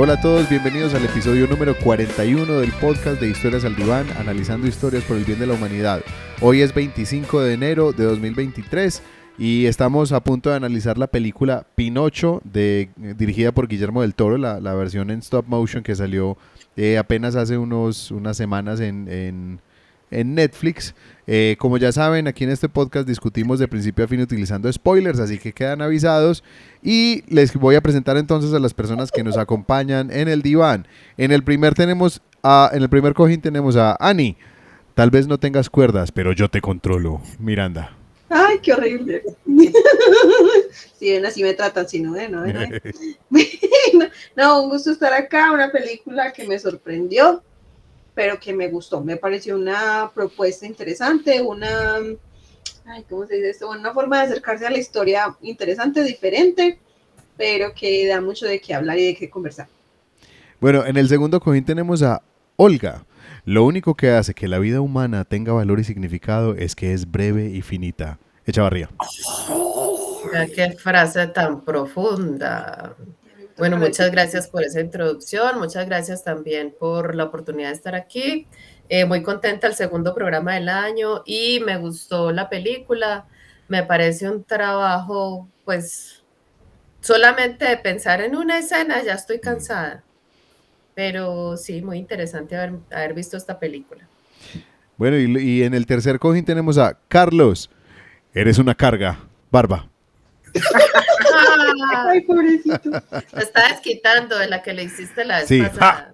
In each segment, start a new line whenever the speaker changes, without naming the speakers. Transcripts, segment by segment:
Hola a todos, bienvenidos al episodio número 41 del podcast de Historias al Diván, analizando historias por el bien de la humanidad. Hoy es 25 de enero de 2023 y estamos a punto de analizar la película Pinocho, dirigida por Guillermo del Toro, la versión en stop motion que salió apenas hace unas semanas en Netflix. Como ya saben, aquí en este podcast discutimos de principio a fin utilizando spoilers, así que quedan avisados. Y les voy a presentar entonces a las personas que nos acompañan en el diván. En el primer cojín tenemos a Ani. Tal vez no tengas cuerdas, pero yo te controlo. Miranda.
Ay, qué horrible. Si ven, así me tratan, si no ven, no ven. No, un gusto estar acá, una película que me sorprendió, pero que me gustó. Me pareció una propuesta interesante, ¿cómo se dice esto? Una forma de acercarse a la historia interesante, diferente, pero que da mucho de qué hablar y de qué conversar.
Bueno, en el segundo cojín tenemos a Olga. Lo único que hace que la vida humana tenga valor y significado es que es breve y finita. Echavarría.
Qué frase tan profunda. Bueno, muchas gracias por esa introducción, muchas gracias también por la oportunidad de estar aquí. Muy contenta, el segundo programa del año y me gustó la película. Me parece un trabajo, pues, solamente de pensar en una escena ya estoy cansada. Pero sí, muy interesante haber visto esta película.
Bueno, y en el tercer cojín tenemos a Carlos. Eres una carga, barba.
Ay, pobrecito.
Te está desquitando de la que le hiciste la vez
Sí.
pasada.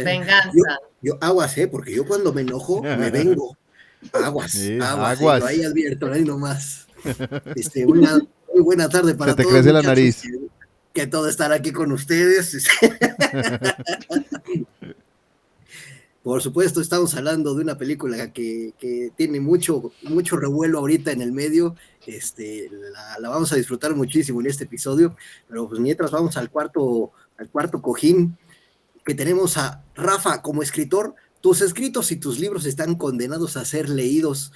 Venganza.
Yo aguas, porque yo cuando me enojo me vengo. Aguas,
Sí,
aguas.
aguas.
Yo ahí advierto, ahí nomás. Una muy buena tarde para
Se te
todos.
crece la nariz.
Que todo estar aquí con ustedes. Por supuesto, estamos hablando de una película que tiene mucho revuelo ahorita en el medio. La vamos a disfrutar muchísimo en este episodio, pero pues mientras vamos al cuarto cojín, que tenemos a Rafa como escritor. Tus escritos y tus libros están condenados a ser leídos.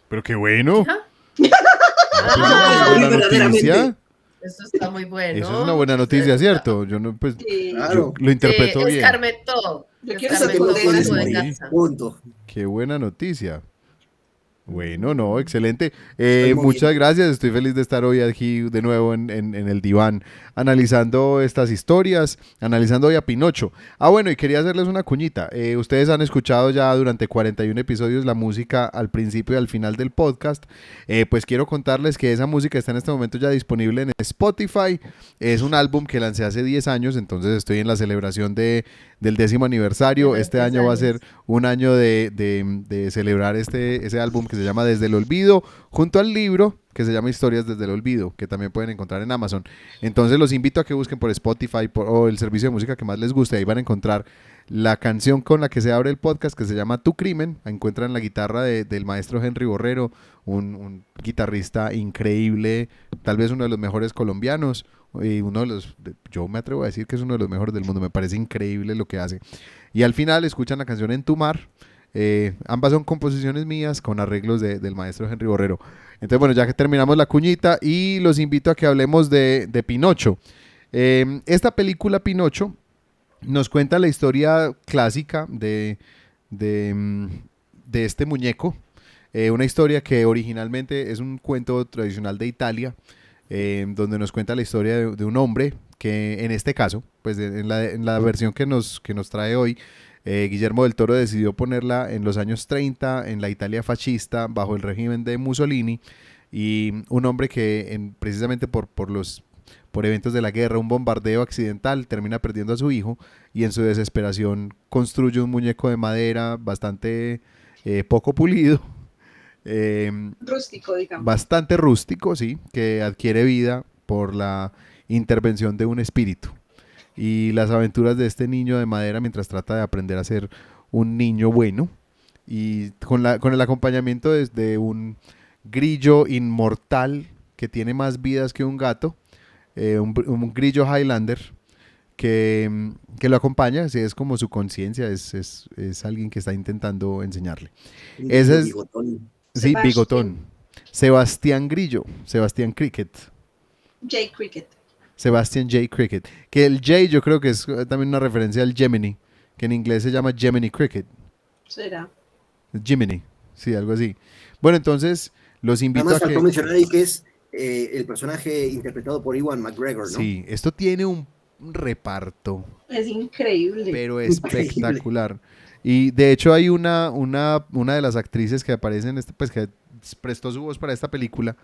Pero qué bueno.
Ah,
¿Es una buena noticia?
Eso está muy bueno.
Eso es una buena noticia, ¿cierto? Yo no, pues,
Sí.
Claro.
yo lo interpreto
Sí,
bien.
escarmentó.
Yo quiero
Eso
ser
que no
condena.
puedes
como
morir.
venganza.
Punto.
Qué buena noticia. Bueno, no, excelente.
Estoy
Muchas gracias, estoy feliz de estar hoy aquí de nuevo en el diván, analizando estas historias, analizando hoy a Pinocho. Bueno, y quería hacerles una cuñita. Ustedes han escuchado ya durante 41 episodios la música al principio y al final del podcast. Pues quiero contarles que esa música está en este momento ya disponible en Spotify. Es un álbum que lancé hace 10 años, entonces estoy en la celebración del 10º aniversario. Este año va a ser un año de celebrar ese álbum que se llama Desde el Olvido, junto al libro que se llama Historias desde el Olvido, que también pueden encontrar en Amazon. Entonces los invito a que busquen por Spotify o el servicio de música que más les guste. Ahí van a encontrar la canción con la que se abre el podcast, que se llama Tu Crimen. Encuentran la guitarra del maestro Henry Borrero, un guitarrista increíble, tal vez uno de los mejores colombianos, y yo me atrevo a decir que es uno de los mejores del mundo. Me parece increíble lo que hace. Y al final escuchan la canción En tu mar. Ambas son composiciones mías con arreglos del maestro Henry Borrero. Entonces, bueno, ya que terminamos la cuñita, y los invito a que hablemos de Pinocho. Esta película Pinocho nos cuenta la historia clásica de este muñeco. Una historia que originalmente es un cuento tradicional de Italia, donde nos cuenta la historia de un hombre que, en este caso, pues en la versión que nos trae hoy, Guillermo del Toro decidió ponerla en los años 30, en la Italia fascista, bajo el régimen de Mussolini, y un hombre que precisamente por eventos de la guerra, un bombardeo accidental, termina perdiendo a su hijo, y en su desesperación construye un muñeco de madera bastante poco pulido,
Rústico, digamos.
bastante rústico, sí, que adquiere vida por la intervención de un espíritu. Y las aventuras de este niño de madera mientras trata de aprender a ser un niño bueno, y con el acompañamiento de un grillo inmortal que tiene más vidas que un gato, un grillo Highlander que lo acompaña. Así es como su conciencia, es alguien que está intentando enseñarle. Ese es,
Bigotón.
sí, bigotón. Sebastián Grillo, Sebastián Cricket.
Jay Cricket.
Sebastian J. Cricket. Que el J yo creo que es también una referencia al Gemini, que en inglés se llama Gemini Cricket.
será.
Gemini, sí, algo así. Bueno, entonces los invito
Además,
a
faltó
que...
mencionar ahí que es el personaje interpretado por Ewan McGregor, ¿no?
Sí, esto tiene un reparto,
Es increíble.
pero
Increíble.
espectacular. Y de hecho hay una de las actrices que aparece en este, pues que prestó su voz para esta película,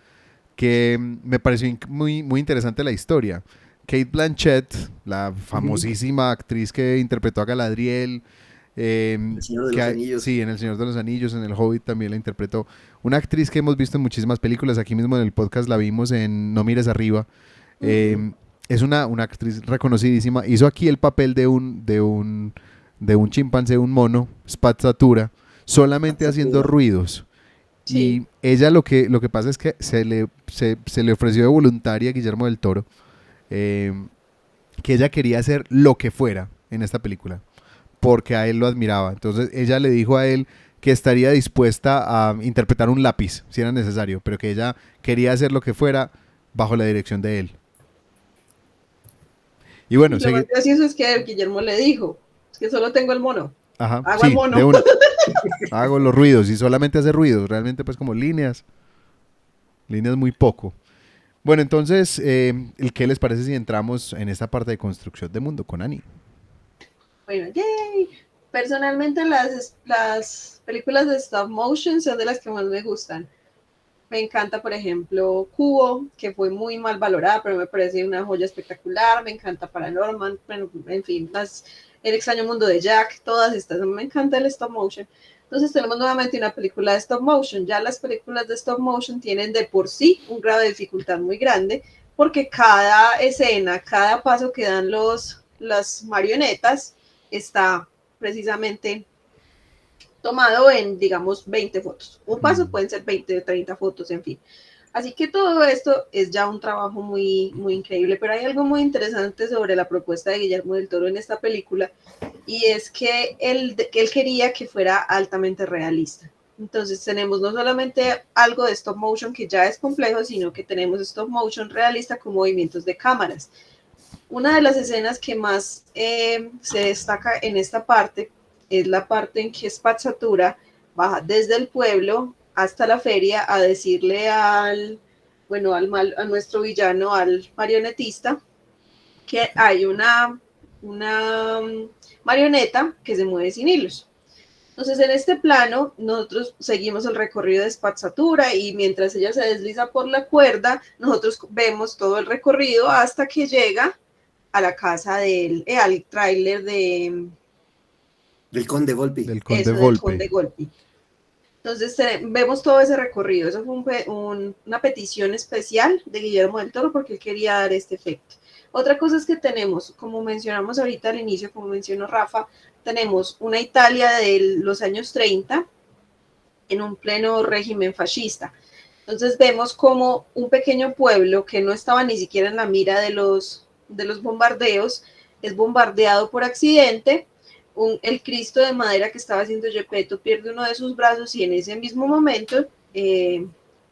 que me pareció muy, muy interesante la historia. Kate Blanchett, la famosísima actriz que interpretó a Galadriel,
El Señor de los Anillos.
sí, en El Señor de los Anillos, en El Hobbit también la interpretó. Una actriz que hemos visto en muchísimas películas, aquí mismo en el podcast la vimos en No mires arriba. Es una actriz reconocidísima. Hizo aquí el papel de un chimpancé, un mono, Spazzatura, solamente haciendo ruidos.
Sí.
Y ella lo que pasa es que se le ofreció de voluntaria a Guillermo del Toro, que ella quería hacer lo que fuera en esta película, porque a él lo admiraba. Entonces ella le dijo a él que estaría dispuesta a interpretar un lápiz si era necesario, pero que ella quería hacer lo que fuera bajo la dirección de él. Y bueno,
Lo más gracioso es que Guillermo le dijo, es que solo tengo el mono.
ajá,
Hago
sí,
el mono.
de una. Hago los ruidos y solamente hace ruidos, realmente pues como líneas muy poco. Bueno, entonces, ¿qué les parece si entramos en esta parte de construcción de mundo con Ani?
Bueno, yay. Personalmente las películas de stop motion son de las que más me gustan. Me encanta, por ejemplo, Cubo, que fue muy mal valorada, pero me parece una joya espectacular. Me encanta Paranormal, bueno, en fin, El extraño mundo de Jack, todas estas. Me encanta el stop motion. Entonces tenemos nuevamente una película de stop motion. Ya las películas de stop motion tienen de por sí un grado de dificultad muy grande, porque cada escena, cada paso que dan las marionetas está precisamente tomado en, digamos, 20 fotos. Un paso pueden ser 20 o 30 fotos, en fin. Así que todo esto es ya un trabajo muy, muy increíble, pero hay algo muy interesante sobre la propuesta de Guillermo del Toro en esta película, y es que él quería que fuera altamente realista. Entonces tenemos no solamente algo de stop motion que ya es complejo, sino que tenemos stop motion realista con movimientos de cámaras. Una de las escenas que más se destaca en esta parte es la parte en que Spazzatura baja desde el pueblo hasta la feria a decirle a nuestro villano, al marionetista, que hay una marioneta que se mueve sin hilos. Entonces, en este plano, nosotros seguimos el recorrido de Spazzatura y mientras ella se desliza por la cuerda, nosotros vemos todo el recorrido hasta que llega a la casa al tráiler
Del Conde Volpi.
Del Conde
del
Volpe.
Conde Golpi. Entonces vemos todo ese recorrido. Eso fue una petición especial de Guillermo del Toro porque él quería dar este efecto. Otra cosa es que tenemos, como mencionamos ahorita al inicio, como mencionó Rafa, tenemos una Italia de los años 30 en un pleno régimen fascista. Entonces vemos como un pequeño pueblo que no estaba ni siquiera en la mira de los bombardeos es bombardeado por accidente. El Cristo de madera que estaba haciendo Geppetto pierde uno de sus brazos y en ese mismo momento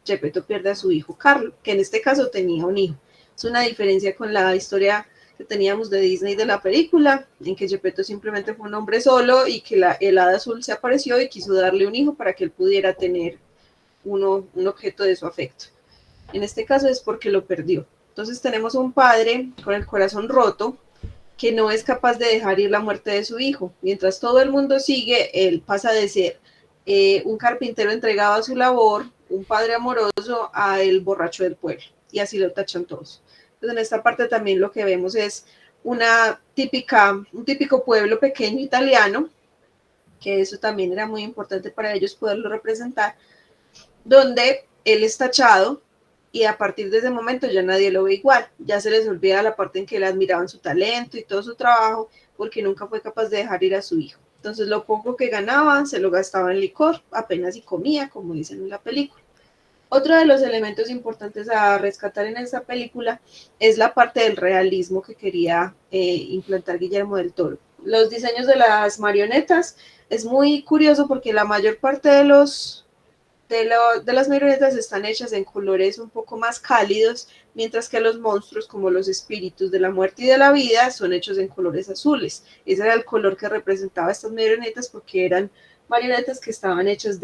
Geppetto pierde a su hijo Carlo, que en este caso tenía un hijo. Es una diferencia con la historia que teníamos de Disney de la película, en que Geppetto simplemente fue un hombre solo y que el hada azul se apareció y quiso darle un hijo para que él pudiera tener un objeto de su afecto. En este caso es porque lo perdió. Entonces tenemos un padre con el corazón roto que no es capaz de dejar ir la muerte de su hijo. Mientras todo el mundo sigue, él pasa de ser un carpintero entregado a su labor, un padre amoroso, a el borracho del pueblo. Y así lo tachan todos. Entonces en esta parte también lo que vemos es un típico pueblo pequeño italiano, que eso también era muy importante para ellos poderlo representar, donde él es tachado y a partir de ese momento ya nadie lo ve igual, ya se les olvida la parte en que le admiraban su talento y todo su trabajo, porque nunca fue capaz de dejar ir a su hijo. Entonces lo poco que ganaba se lo gastaba en licor, apenas si comía, como dicen en la película. Otro de los elementos importantes a rescatar en esta película es la parte del realismo que quería implantar Guillermo del Toro. Los diseños de las marionetas es muy curioso porque la mayor parte de los de las marionetas están hechas en colores un poco más cálidos, mientras que los monstruos, como los espíritus de la muerte y de la vida, son hechos en colores azules. Ese era el color que representaba estas marionetas, porque eran marionetas que estaban hechas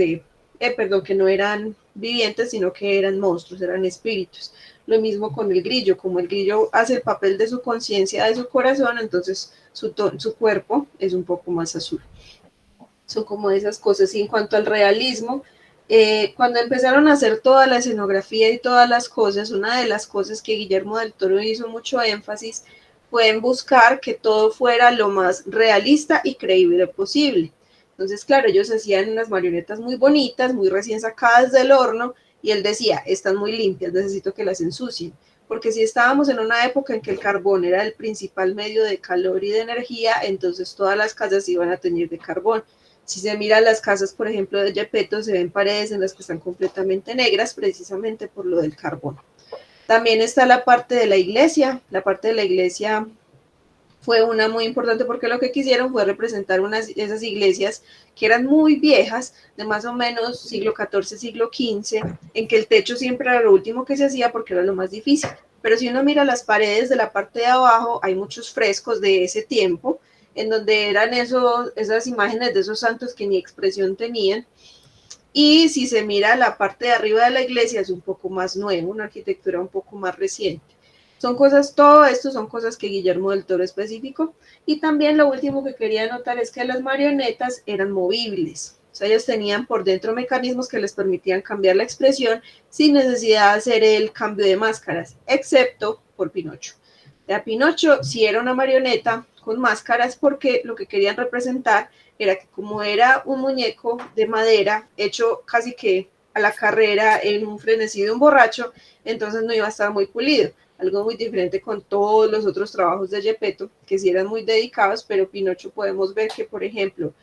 perdón, que no eran vivientes, sino que eran monstruos, eran espíritus. Lo mismo con el grillo, como el grillo hace el papel de su conciencia, de su corazón, entonces su cuerpo es un poco más azul. Son como esas cosas. Y en cuanto al realismo, cuando empezaron a hacer toda la escenografía y todas las cosas, una de las cosas que Guillermo del Toro hizo mucho énfasis fue en buscar que todo fuera lo más realista y creíble posible. Entonces, claro, ellos hacían unas marionetas muy bonitas, muy recién sacadas del horno, y él decía, están muy limpias, necesito que las ensucien. Porque si estábamos en una época en que el carbón era el principal medio de calor y de energía, entonces todas las casas iban a teñir de carbón. Si se mira las casas, por ejemplo, de Gepetto, se ven paredes en las que están completamente negras, precisamente por lo del carbón. También está la parte de la iglesia. La parte de la iglesia fue una muy importante porque lo que quisieron fue representar esas iglesias que eran muy viejas, de más o menos siglo XIV, siglo XV, en que el techo siempre era lo último que se hacía porque era lo más difícil. Pero si uno mira las paredes de la parte de abajo, hay muchos frescos de ese tiempo, en donde eran esas imágenes de esos santos que ni expresión tenían. Y si se mira la parte de arriba de la iglesia, es un poco más nuevo, una arquitectura un poco más reciente. Son cosas, todo esto son cosas que Guillermo del Toro especificó. Y también lo último que quería notar es que las marionetas eran movibles. O sea, ellos tenían por dentro mecanismos que les permitían cambiar la expresión sin necesidad de hacer el cambio de máscaras, excepto por Pinocho. A Pinocho sí era una marioneta con máscaras, porque lo que querían representar era que, como era un muñeco de madera hecho casi que a la carrera en un frenesí de un borracho, entonces no iba a estar muy pulido. Algo muy diferente con todos los otros trabajos de Gepetto, que sí eran muy dedicados, pero Pinocho podemos ver que, por ejemplo,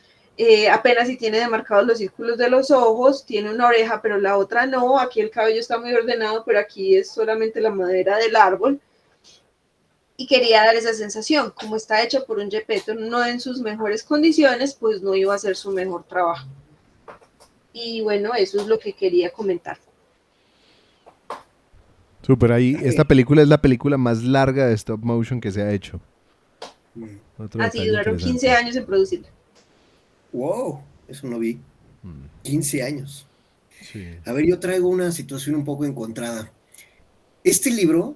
apenas si tiene demarcados los círculos de los ojos, tiene una oreja, pero la otra no. Aquí el cabello está muy ordenado, pero aquí es solamente la madera del árbol. Y quería dar esa sensación, como está hecho por un Gepetto no en sus mejores condiciones, pues no iba a ser su mejor trabajo. Y bueno, eso es lo que quería comentar.
Súper, ahí esta película es la película más larga de stop motion que se ha hecho.
Así duraron 15 años en producirla.
Wow, eso no vi. 15 años.
Sí.
A ver, yo traigo una situación un poco encontrada. Este libro,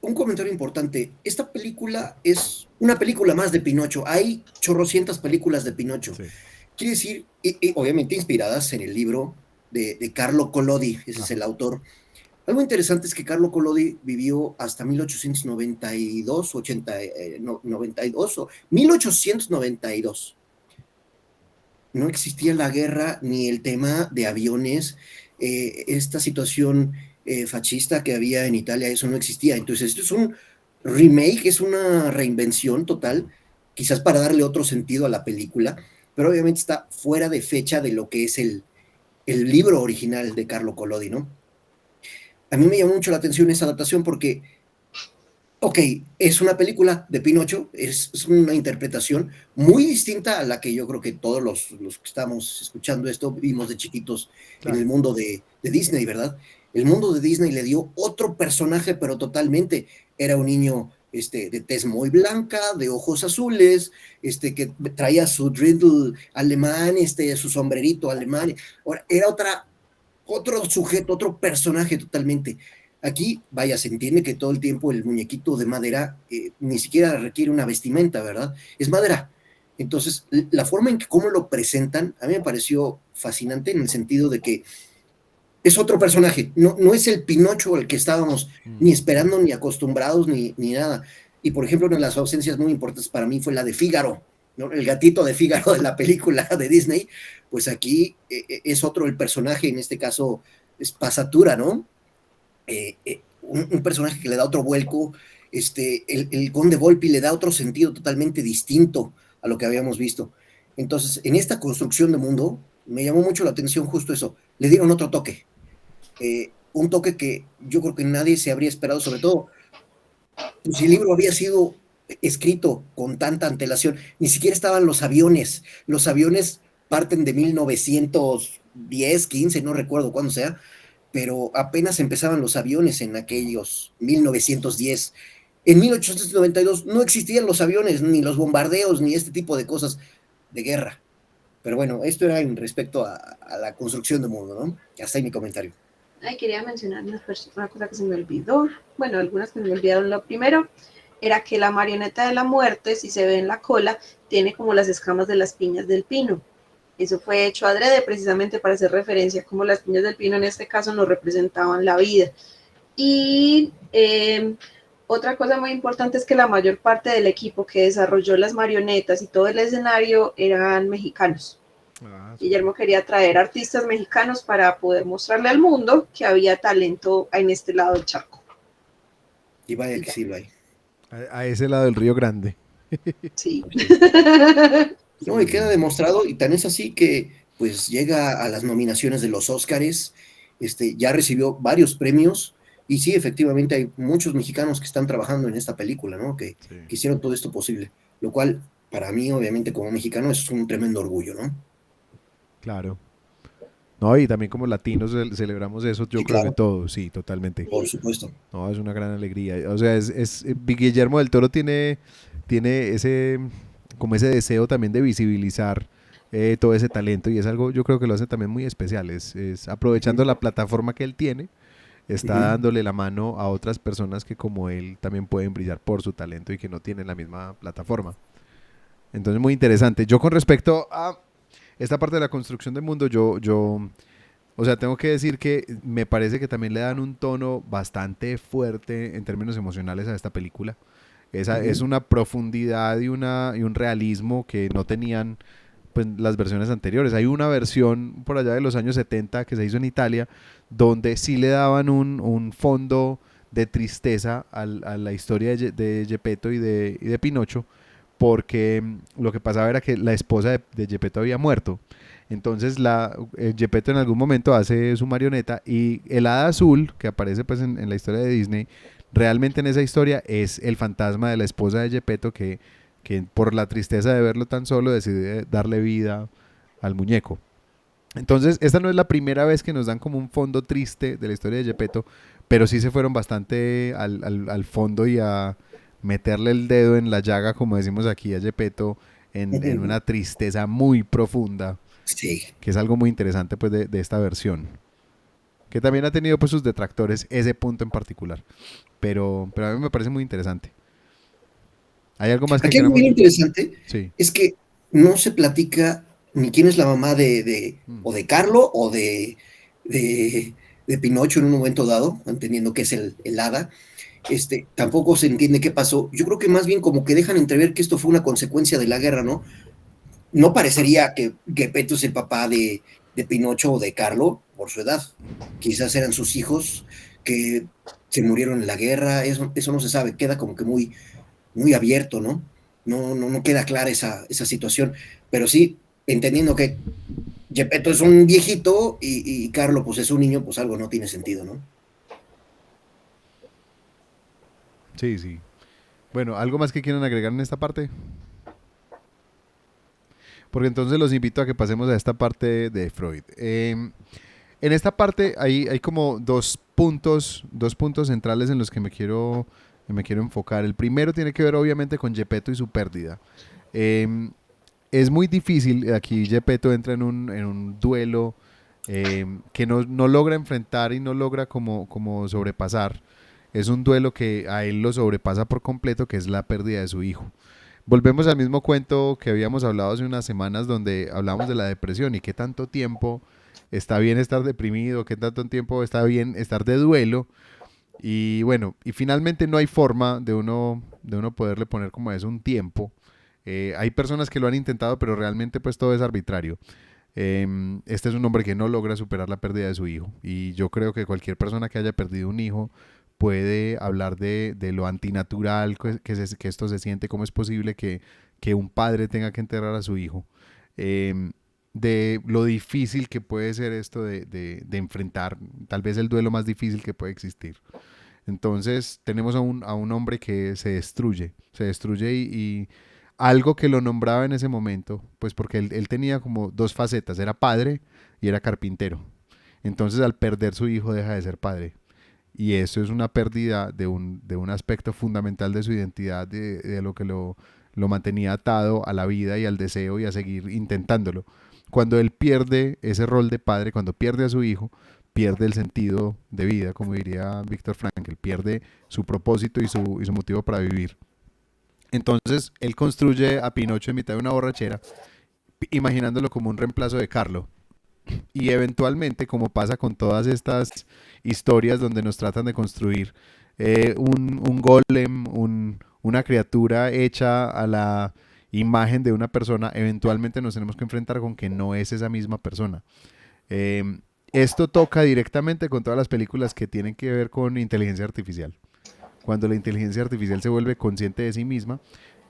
un comentario importante, esta película es una película más de Pinocho. Hay chorrocientas películas de Pinocho. Sí. Quiere decir, y obviamente inspiradas en el libro de Carlo Collodi, ese es el autor. Algo interesante es que Carlo Collodi vivió hasta 1892, 92, o 1892. No existía la guerra ni el tema de aviones, esta situación fascista que había en Italia, eso no existía. Entonces esto es un remake, es una reinvención total, quizás para darle otro sentido a la película, pero obviamente está fuera de fecha de lo que es el libro original de Carlo Collodi, ¿no? A mí me llamó mucho la atención esa adaptación porque, ok, es una película de Pinocho, es una interpretación muy distinta a la que yo creo que todos los que estamos escuchando esto vimos de chiquitos, claro, en el mundo de Disney, ¿verdad? El mundo de Disney le dio otro personaje, pero totalmente. Era un niño de tez muy blanca, de ojos azules, que traía su dreidel alemán, su sombrerito alemán. Era otro sujeto, otro personaje totalmente. Aquí, vaya, se entiende que todo el tiempo el muñequito de madera ni siquiera requiere una vestimenta, ¿verdad? Es madera. Entonces, la forma en que cómo lo presentan, a mí me pareció fascinante en el sentido de que es otro personaje, no es el Pinocho al que estábamos ni esperando, ni acostumbrados, ni nada. Y, por ejemplo, una de las ausencias muy importantes para mí fue la de Fígaro, ¿no? El gatito de Fígaro de la película de Disney, pues aquí es otro el personaje, en este caso es Pasatura, ¿no? Un personaje que le da otro vuelco, el Conde Volpi le da otro sentido totalmente distinto a lo que habíamos visto. Entonces, en esta construcción de mundo, me llamó mucho la atención justo eso, le dieron otro toque, un toque que yo creo que nadie se habría esperado, sobre todo, pues, si el libro había sido escrito con tanta antelación, ni siquiera estaban los aviones parten de 1900, 10, 15, no recuerdo cuándo sea, pero apenas empezaban los aviones en aquellos 1910. En 1892 no existían los aviones, ni los bombardeos, ni este tipo de cosas de guerra. Pero bueno, esto era en respecto a la construcción del mundo, ¿no? Hasta ahí mi comentario.
Ay, quería mencionar una cosa que se me olvidó. Bueno, algunas que se me olvidaron. Lo primero era que la marioneta de la muerte, si se ve en la cola, tiene como las escamas de las piñas del pino. Eso fue hecho adrede precisamente para hacer referencia a cómo las piñas del pino en este caso nos representaban la vida. Y otra cosa muy importante es que la mayor parte del equipo que desarrolló las marionetas y todo el escenario eran mexicanos. Guillermo quería traer artistas mexicanos para poder mostrarle al mundo que había talento en este lado del charco.
Y vaya que sí lo hay.
A ese lado del Río Grande.
Sí.
No, y queda demostrado, y tan es así que pues llega a las nominaciones de los Óscares, ya recibió varios premios, y sí, efectivamente hay muchos mexicanos que están trabajando en esta película, ¿no? Que hicieron todo esto posible, lo cual para mí, obviamente, como mexicano, es un tremendo orgullo, ¿no?
Claro. No, y también como latinos celebramos eso, yo
Sí,
creo que
claro,
todos, sí, totalmente.
por supuesto.
No, es una gran alegría. O sea, Guillermo del Toro tiene como ese deseo también de visibilizar todo ese talento y es algo, yo creo que lo hace también muy especial. Es aprovechando la plataforma que él tiene, está dándole la mano a otras personas que como él también pueden brillar por su talento y que no tienen la misma plataforma. Entonces, muy interesante. Yo con respecto a esta parte de la construcción del mundo, o sea, tengo que decir que me parece que también le dan un tono bastante fuerte en términos emocionales a esta película. Es una profundidad y un realismo que no tenían pues, las versiones anteriores. Hay una versión por allá de los años 70 que se hizo en Italia, donde sí le daban un fondo de tristeza a la historia de Geppetto y de Pinocho, porque lo que pasaba era que la esposa de Geppetto había muerto. Entonces Geppetto en algún momento hace su marioneta y el hada azul, que aparece pues en la historia de Disney, realmente en esa historia es el fantasma de la esposa de Geppetto que por la tristeza de verlo tan solo decide darle vida al muñeco. Entonces, esta no es la primera vez que nos dan como un fondo triste de la historia de Geppetto, pero sí se fueron bastante al fondo y a meterle el dedo en la llaga, como decimos aquí a Geppetto, en una tristeza muy profunda,
Sí.
que es algo muy interesante pues de esta versión. Que también ha tenido pues sus detractores ese punto en particular. Pero a mí me parece muy interesante. ¿Hay algo más que
Aquí algo
queramos?
bien interesante
Sí.
es que no se platica ni quién es la mamá o de Carlo o de, de Pinocho en un momento dado, entendiendo que es el hada. Tampoco se entiende qué pasó. Yo creo que más bien como que dejan entrever que esto fue una consecuencia de la guerra, ¿no? No parecería que Gepetto es el papá de Pinocho o de Carlo por su edad. Quizás eran sus hijos que se murieron en la guerra, eso no se sabe, queda como que muy, muy abierto, ¿no? No queda clara esa situación, pero sí, entendiendo que Gepetto es un viejito y Carlo pues es un niño, pues algo no tiene sentido, ¿no?
Sí, sí. Bueno, ¿algo más que quieran agregar en esta parte? Porque entonces los invito a que pasemos a esta parte de Freud. En esta parte hay como dos puntos centrales en los que me quiero enfocar. El primero tiene que ver obviamente con Geppetto y su pérdida. Es muy difícil, aquí Geppetto entra en un duelo que no logra enfrentar y no logra como sobrepasar. Es un duelo que a él lo sobrepasa por completo, que es la pérdida de su hijo. Volvemos al mismo cuento que habíamos hablado hace unas semanas donde hablamos de la depresión y qué tanto tiempo está bien estar deprimido, qué tanto tiempo está bien estar de duelo. Y bueno, y finalmente no hay forma de uno poderle poner como eso un tiempo. Hay personas que lo han intentado, pero realmente pues todo es arbitrario. Este es un hombre que no logra superar la pérdida de su hijo. Y yo creo que cualquier persona que haya perdido un hijo puede hablar de lo antinatural que esto se siente, cómo es posible que un padre tenga que enterrar a su hijo. De lo difícil que puede ser esto de enfrentar, tal vez el duelo más difícil que puede existir. Entonces tenemos a un hombre que se destruye algo que lo nombraba en ese momento, pues porque él tenía como dos facetas, era padre y era carpintero. Entonces al perder su hijo deja de ser padre. Y eso es una pérdida de un aspecto fundamental de su identidad, de lo que lo mantenía atado a la vida y al deseo y a seguir intentándolo. Cuando él pierde ese rol de padre, cuando pierde a su hijo, pierde el sentido de vida, como diría Víctor Frankl, pierde su propósito y su motivo para vivir. Entonces él construye a Pinocho en mitad de una borrachera, imaginándolo como un reemplazo de Carlo. Y eventualmente, como pasa con todas estas historias donde nos tratan de construir un golem, una criatura hecha a la imagen de una persona, eventualmente nos tenemos que enfrentar con que no es esa misma persona. Esto toca directamente con todas las películas que tienen que ver con inteligencia artificial. Cuando la inteligencia artificial se vuelve consciente de sí misma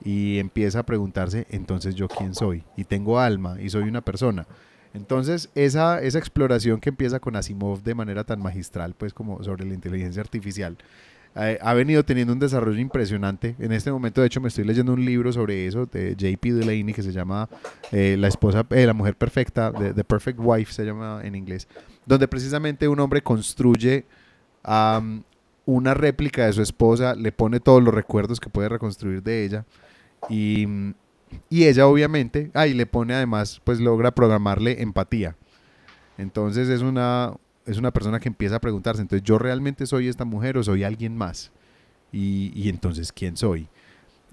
y empieza a preguntarse, entonces yo quién soy, y tengo alma, y soy una persona. Entonces esa exploración que empieza con Asimov de manera tan magistral, pues como sobre la inteligencia artificial, ha venido teniendo un desarrollo impresionante. En este momento, de hecho, me estoy leyendo un libro sobre eso de J.P. Delaney que se llama La mujer perfecta, The Perfect Wife se llama en inglés, donde precisamente un hombre construye una réplica de su esposa, le pone todos los recuerdos que puede reconstruir de ella y ella obviamente, le pone además, pues logra programarle empatía. Entonces es una persona que empieza a preguntarse, entonces yo realmente soy esta mujer o soy alguien más, y entonces ¿quién soy?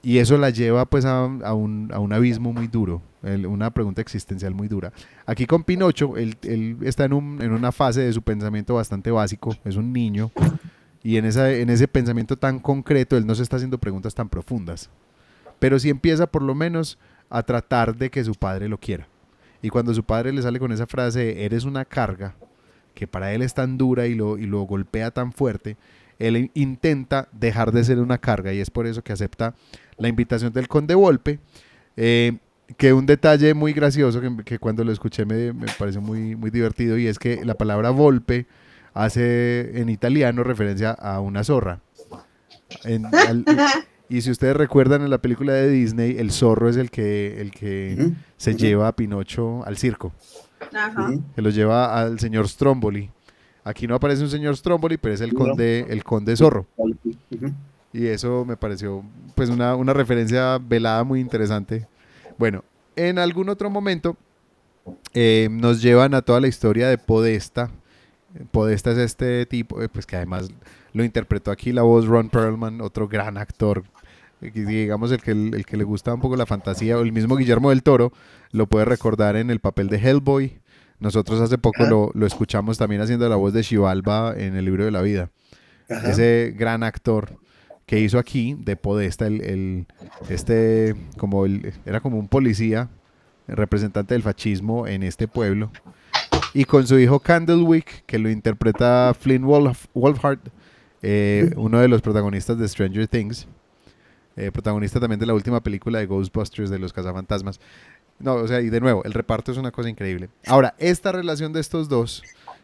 Y eso la lleva pues a un abismo muy duro, una pregunta existencial muy dura. Aquí con Pinocho, él está en una fase de su pensamiento bastante básico, es un niño, y en ese pensamiento tan concreto él no se está haciendo preguntas tan profundas, pero sí empieza por lo menos a tratar de que su padre lo quiera. Y cuando su padre le sale con esa frase, eres una carga, que para él es tan dura y lo golpea tan fuerte, él intenta dejar de ser una carga, y es por eso que acepta la invitación del conde Volpe, que un detalle muy gracioso que cuando lo escuché me pareció muy, muy divertido, y es que la palabra Volpe hace en italiano referencia a una zorra. Y si ustedes recuerdan, en la película de Disney, el zorro es el que se lleva a Pinocho al circo.
Ajá.
Que lo lleva al señor Stromboli. Aquí no aparece un señor Stromboli, pero es el conde zorro. Y eso me pareció pues una referencia velada muy interesante. Bueno, en algún otro momento nos llevan a toda la historia de Podesta. Podesta es este tipo, pues que además lo interpretó aquí la voz Ron Perlman, otro gran actor, digamos el que le gusta un poco la fantasía, o el mismo Guillermo del Toro lo puede recordar en el papel de Hellboy. Nosotros hace poco lo escuchamos también haciendo la voz de Xibalba en El libro de la vida. Ajá. Ese gran actor que hizo aquí de Podesta, era como un policía, representante del fascismo en este pueblo, y con su hijo Candlewick, que lo interpreta Flynn Wolfhard, uno de los protagonistas de Stranger Things, protagonista también de la última película de Ghostbusters, de los cazafantasmas. No, o sea, y de nuevo, el reparto es una cosa increíble. Ahora, esta relación de estos dos,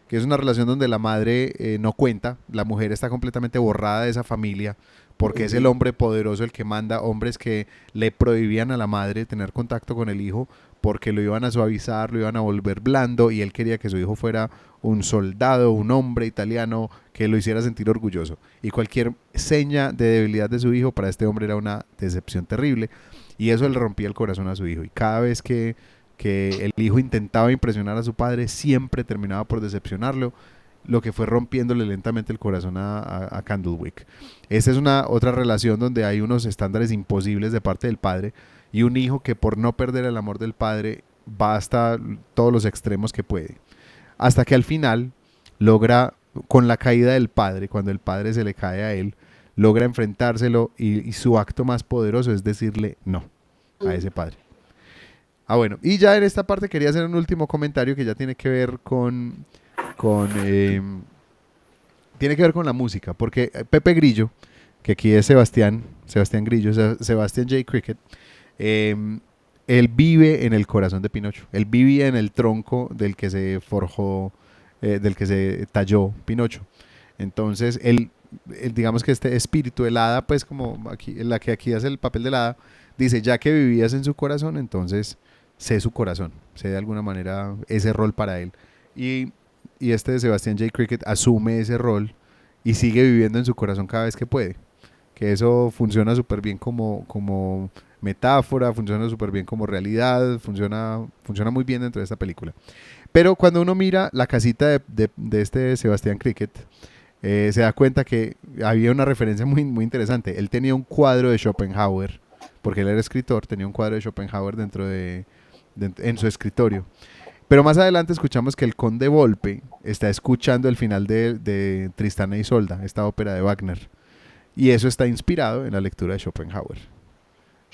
que es una relación donde la madre no cuenta, la mujer está completamente borrada de esa familia, porque es el hombre poderoso el que manda, hombres que le prohibían a la madre tener contacto con el hijo, porque lo iban a suavizar, lo iban a volver blando, y él quería que su hijo fuera un soldado, un hombre italiano que lo hiciera sentir orgulloso. Y cualquier seña de debilidad de su hijo para este hombre era una decepción terrible, y eso le rompía el corazón a su hijo. Y cada vez que el hijo intentaba impresionar a su padre, siempre terminaba por decepcionarlo, lo que fue rompiéndole lentamente el corazón a Candlewick. Esta es otra relación donde hay unos estándares imposibles de parte del padre, y un hijo que por no perder el amor del padre va hasta todos los extremos que puede, hasta que al final logra, con la caída del padre, cuando el padre se le cae a él, logra enfrentárselo, y su acto más poderoso es decirle no a ese padre. Bueno, y ya en esta parte quería hacer un último comentario que ya tiene que ver con la música, porque Pepe Grillo, que aquí es Sebastián Grillo, Sebastián J. Cricket, él vive en el corazón de Pinocho. Él vivía en el tronco del que se forjó, del que se talló Pinocho. Entonces, él digamos que este espíritu, el hada, pues como aquí, la que aquí hace el papel del hada, dice, ya que vivías en su corazón, entonces sé su corazón, sé de alguna manera ese rol para él. Y este de Sebastian J. Cricket asume ese rol y sigue viviendo en su corazón cada vez que puede. Que eso funciona súper bien como metáfora, funciona súper bien como realidad, funciona muy bien dentro de esta película. Pero cuando uno mira la casita de este Sebastián Cricket, se da cuenta que había una referencia muy, muy interesante. Él tenía un cuadro de Schopenhauer, porque él era escritor, tenía un cuadro de Schopenhauer en su escritorio. Pero más adelante escuchamos que el conde Volpe está escuchando el final de Tristana y Isolda, esta ópera de Wagner. Y eso está inspirado en la lectura de Schopenhauer.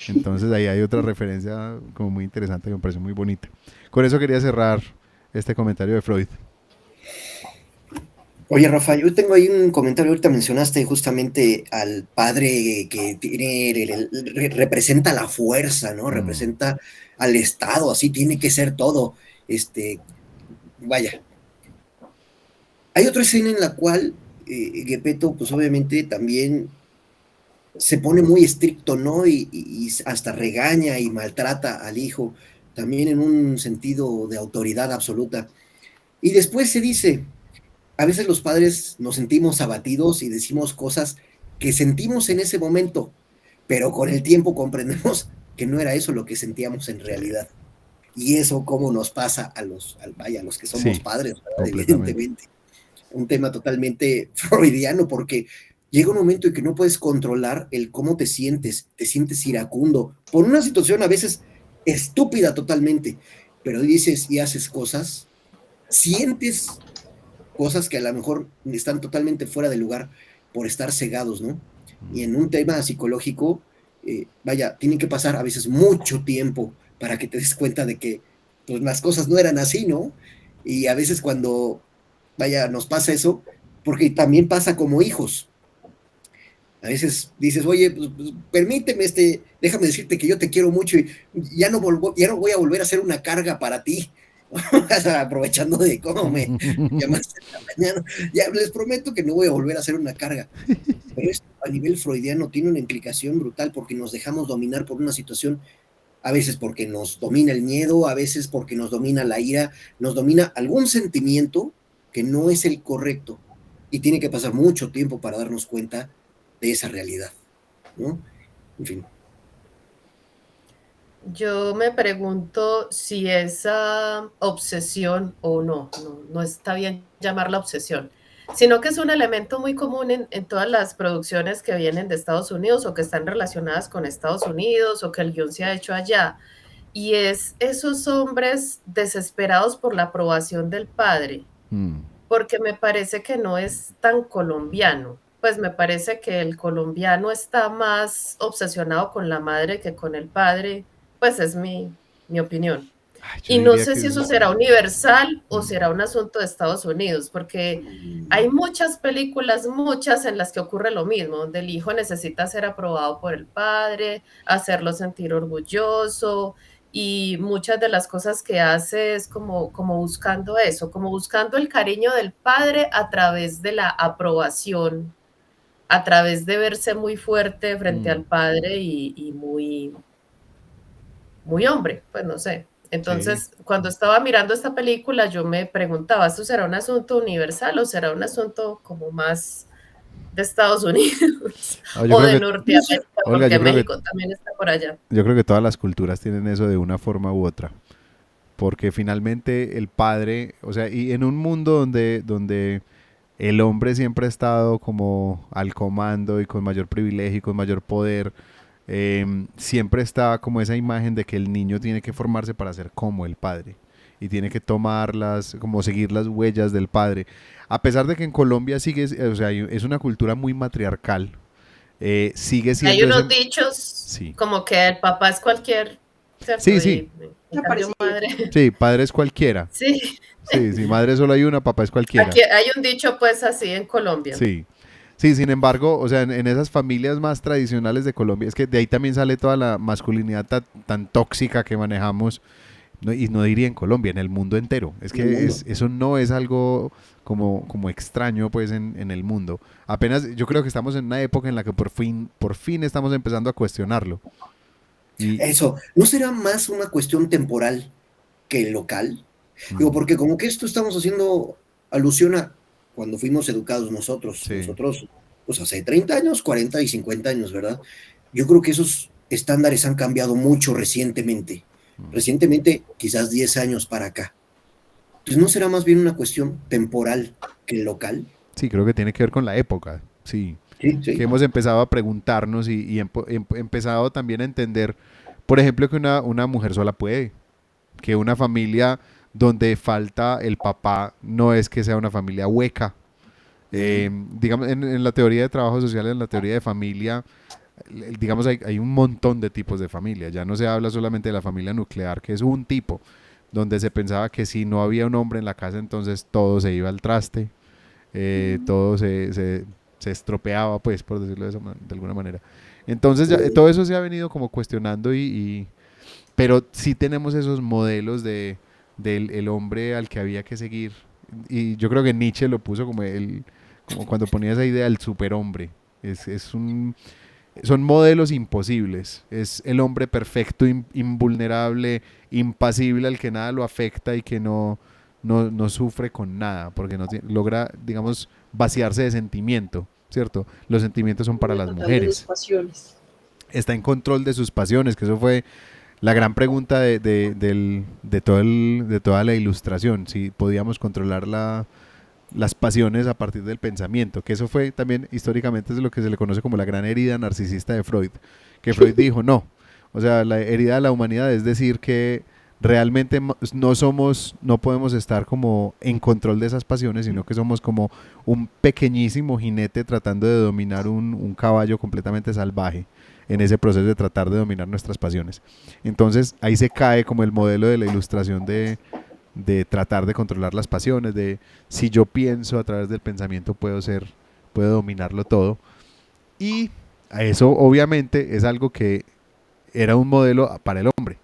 Entonces ahí hay otra referencia como muy interesante que me parece muy bonita. Con eso quería cerrar este comentario de Freud.
Oye, Rafa, yo tengo ahí un comentario. Ahorita mencionaste justamente al padre que representa la fuerza, ¿no? Representa al Estado, así tiene que ser todo. Vaya. Hay otra escena en la cual Geppetto, pues obviamente también se pone muy estricto, ¿no? Y hasta regaña y maltrata al hijo, también en un sentido de autoridad absoluta. Y después se dice, a veces los padres nos sentimos abatidos y decimos cosas que sentimos en ese momento, pero con el tiempo comprendemos que no era eso lo que sentíamos en realidad. Y eso cómo nos pasa a los que somos padres, ¿verdad? Evidentemente. Un tema totalmente freudiano, porque llega un momento en que no puedes controlar el cómo te sientes iracundo, por una situación a veces estúpida totalmente, pero dices y haces cosas, sientes cosas que a lo mejor están totalmente fuera de lugar por estar cegados, ¿no? Y en un tema psicológico, tiene que pasar a veces mucho tiempo para que te des cuenta de que pues, las cosas no eran así, ¿no? Y a veces cuando, nos pasa eso, porque también pasa como hijos. A veces dices, oye, pues, permíteme, déjame decirte que yo te quiero mucho y ya no voy a volver a ser una carga para ti. Aprovechando de cómo me llamaste esta mañana, ya les prometo que no voy a volver a ser una carga. Pero esto a nivel freudiano tiene una implicación brutal porque nos dejamos dominar por una situación, a veces porque nos domina el miedo, a veces porque nos domina la ira, nos domina algún sentimiento que no es el correcto y tiene que pasar mucho tiempo para darnos cuenta de esa realidad, ¿no? En fin.
Yo me pregunto si esa obsesión o no está bien llamarla obsesión, sino que es un elemento muy común en todas las producciones que vienen de Estados Unidos o que están relacionadas con Estados Unidos o que el guión se ha hecho allá. Y es esos hombres desesperados por la aprobación del padre, porque me parece que no es tan colombiano. Pues me parece que el colombiano está más obsesionado con la madre que con el padre, pues es mi opinión. Y no sé si eso será universal o será un asunto de Estados Unidos, porque hay muchas películas, muchas en las que ocurre lo mismo, donde el hijo necesita ser aprobado por el padre, hacerlo sentir orgulloso, y muchas de las cosas que hace es como buscando eso, como buscando el cariño del padre a través de la aprobación, a través de verse muy fuerte frente al padre y muy, muy hombre, pues no sé. Entonces, cuando estaba mirando esta película, yo me preguntaba, ¿esto será un asunto universal o será un asunto como más de Estados Unidos o de Norteamérica? Porque México también está por allá.
Yo creo que todas las culturas tienen eso de una forma u otra. Porque finalmente el padre, o sea, y en un mundo donde el hombre siempre ha estado como al comando y con mayor privilegio y con mayor poder, siempre está como esa imagen de que el niño tiene que formarse para ser como el padre y tiene que como seguir las huellas del padre. A pesar de que en Colombia o sea, es una cultura muy matriarcal, sigue siendo...
Hay unos dichos como que el papá es cualquier... ¿cierto?
Sí. Sí, padre es cualquiera.
Sí,
madre solo hay una, papá es cualquiera.
Aquí hay un dicho pues así en Colombia.
Sí, sin embargo, o sea, en esas familias más tradicionales de Colombia, es que de ahí también sale toda la masculinidad tan tóxica que manejamos, y no diría en Colombia, en el mundo entero. Es que eso no es algo como extraño pues en el mundo. Apenas yo creo que estamos en una época en la que por fin estamos empezando a cuestionarlo. Y,
Eso, ¿no será más una cuestión temporal que local? Digo, porque como que esto estamos haciendo alusión a cuando fuimos educados
sí,
nosotros, pues hace 30 años, 40 y 50 años, ¿verdad? Yo creo que esos estándares han cambiado mucho recientemente quizás 10 años para acá. Entonces, ¿no será más bien una cuestión temporal que local?
sí, creo que tiene que ver con la época, sí,
Sí,
que
sí.
hemos empezado a preguntarnos y empezado también a entender, por ejemplo, que una mujer sola puede, que una familia donde falta el papá no es que sea una familia hueca. Digamos, en la teoría de trabajo social, en la teoría de familia, digamos, hay un montón de tipos de familia. Ya no se habla solamente de la familia nuclear, que es un tipo, donde se pensaba que si no había un hombre en la casa, entonces todo se iba al traste, todo se estropeaba, pues, por decirlo de alguna manera. Entonces, ya, todo eso se ha venido como cuestionando pero sí tenemos esos modelos del el hombre al que había que seguir. Y yo creo que Nietzsche lo puso como cuando ponía esa idea del superhombre. Es un, son modelos imposibles. Es el hombre perfecto, invulnerable, impasible, al que nada lo afecta y que no sufre con nada, porque logra, digamos, vaciarse de sentimiento, ¿cierto? Los sentimientos son para
De
las
control de sus
mujeres.
pasiones.
Está en control de sus pasiones, que eso fue la gran pregunta de toda la ilustración, si podíamos controlar las pasiones a partir del pensamiento, que eso fue también históricamente es lo que se le conoce como la gran herida narcisista de Freud, que Freud dijo no, o sea, la herida de la humanidad es decir que realmente no podemos estar como en control de esas pasiones, sino que somos como un pequeñísimo jinete tratando de dominar un caballo completamente salvaje en ese proceso de tratar de dominar nuestras pasiones. Entonces ahí se cae como el modelo de la ilustración de tratar de controlar las pasiones, de si yo pienso a través del pensamiento puedo dominarlo todo. Y a eso obviamente es algo que era un modelo para el hombre.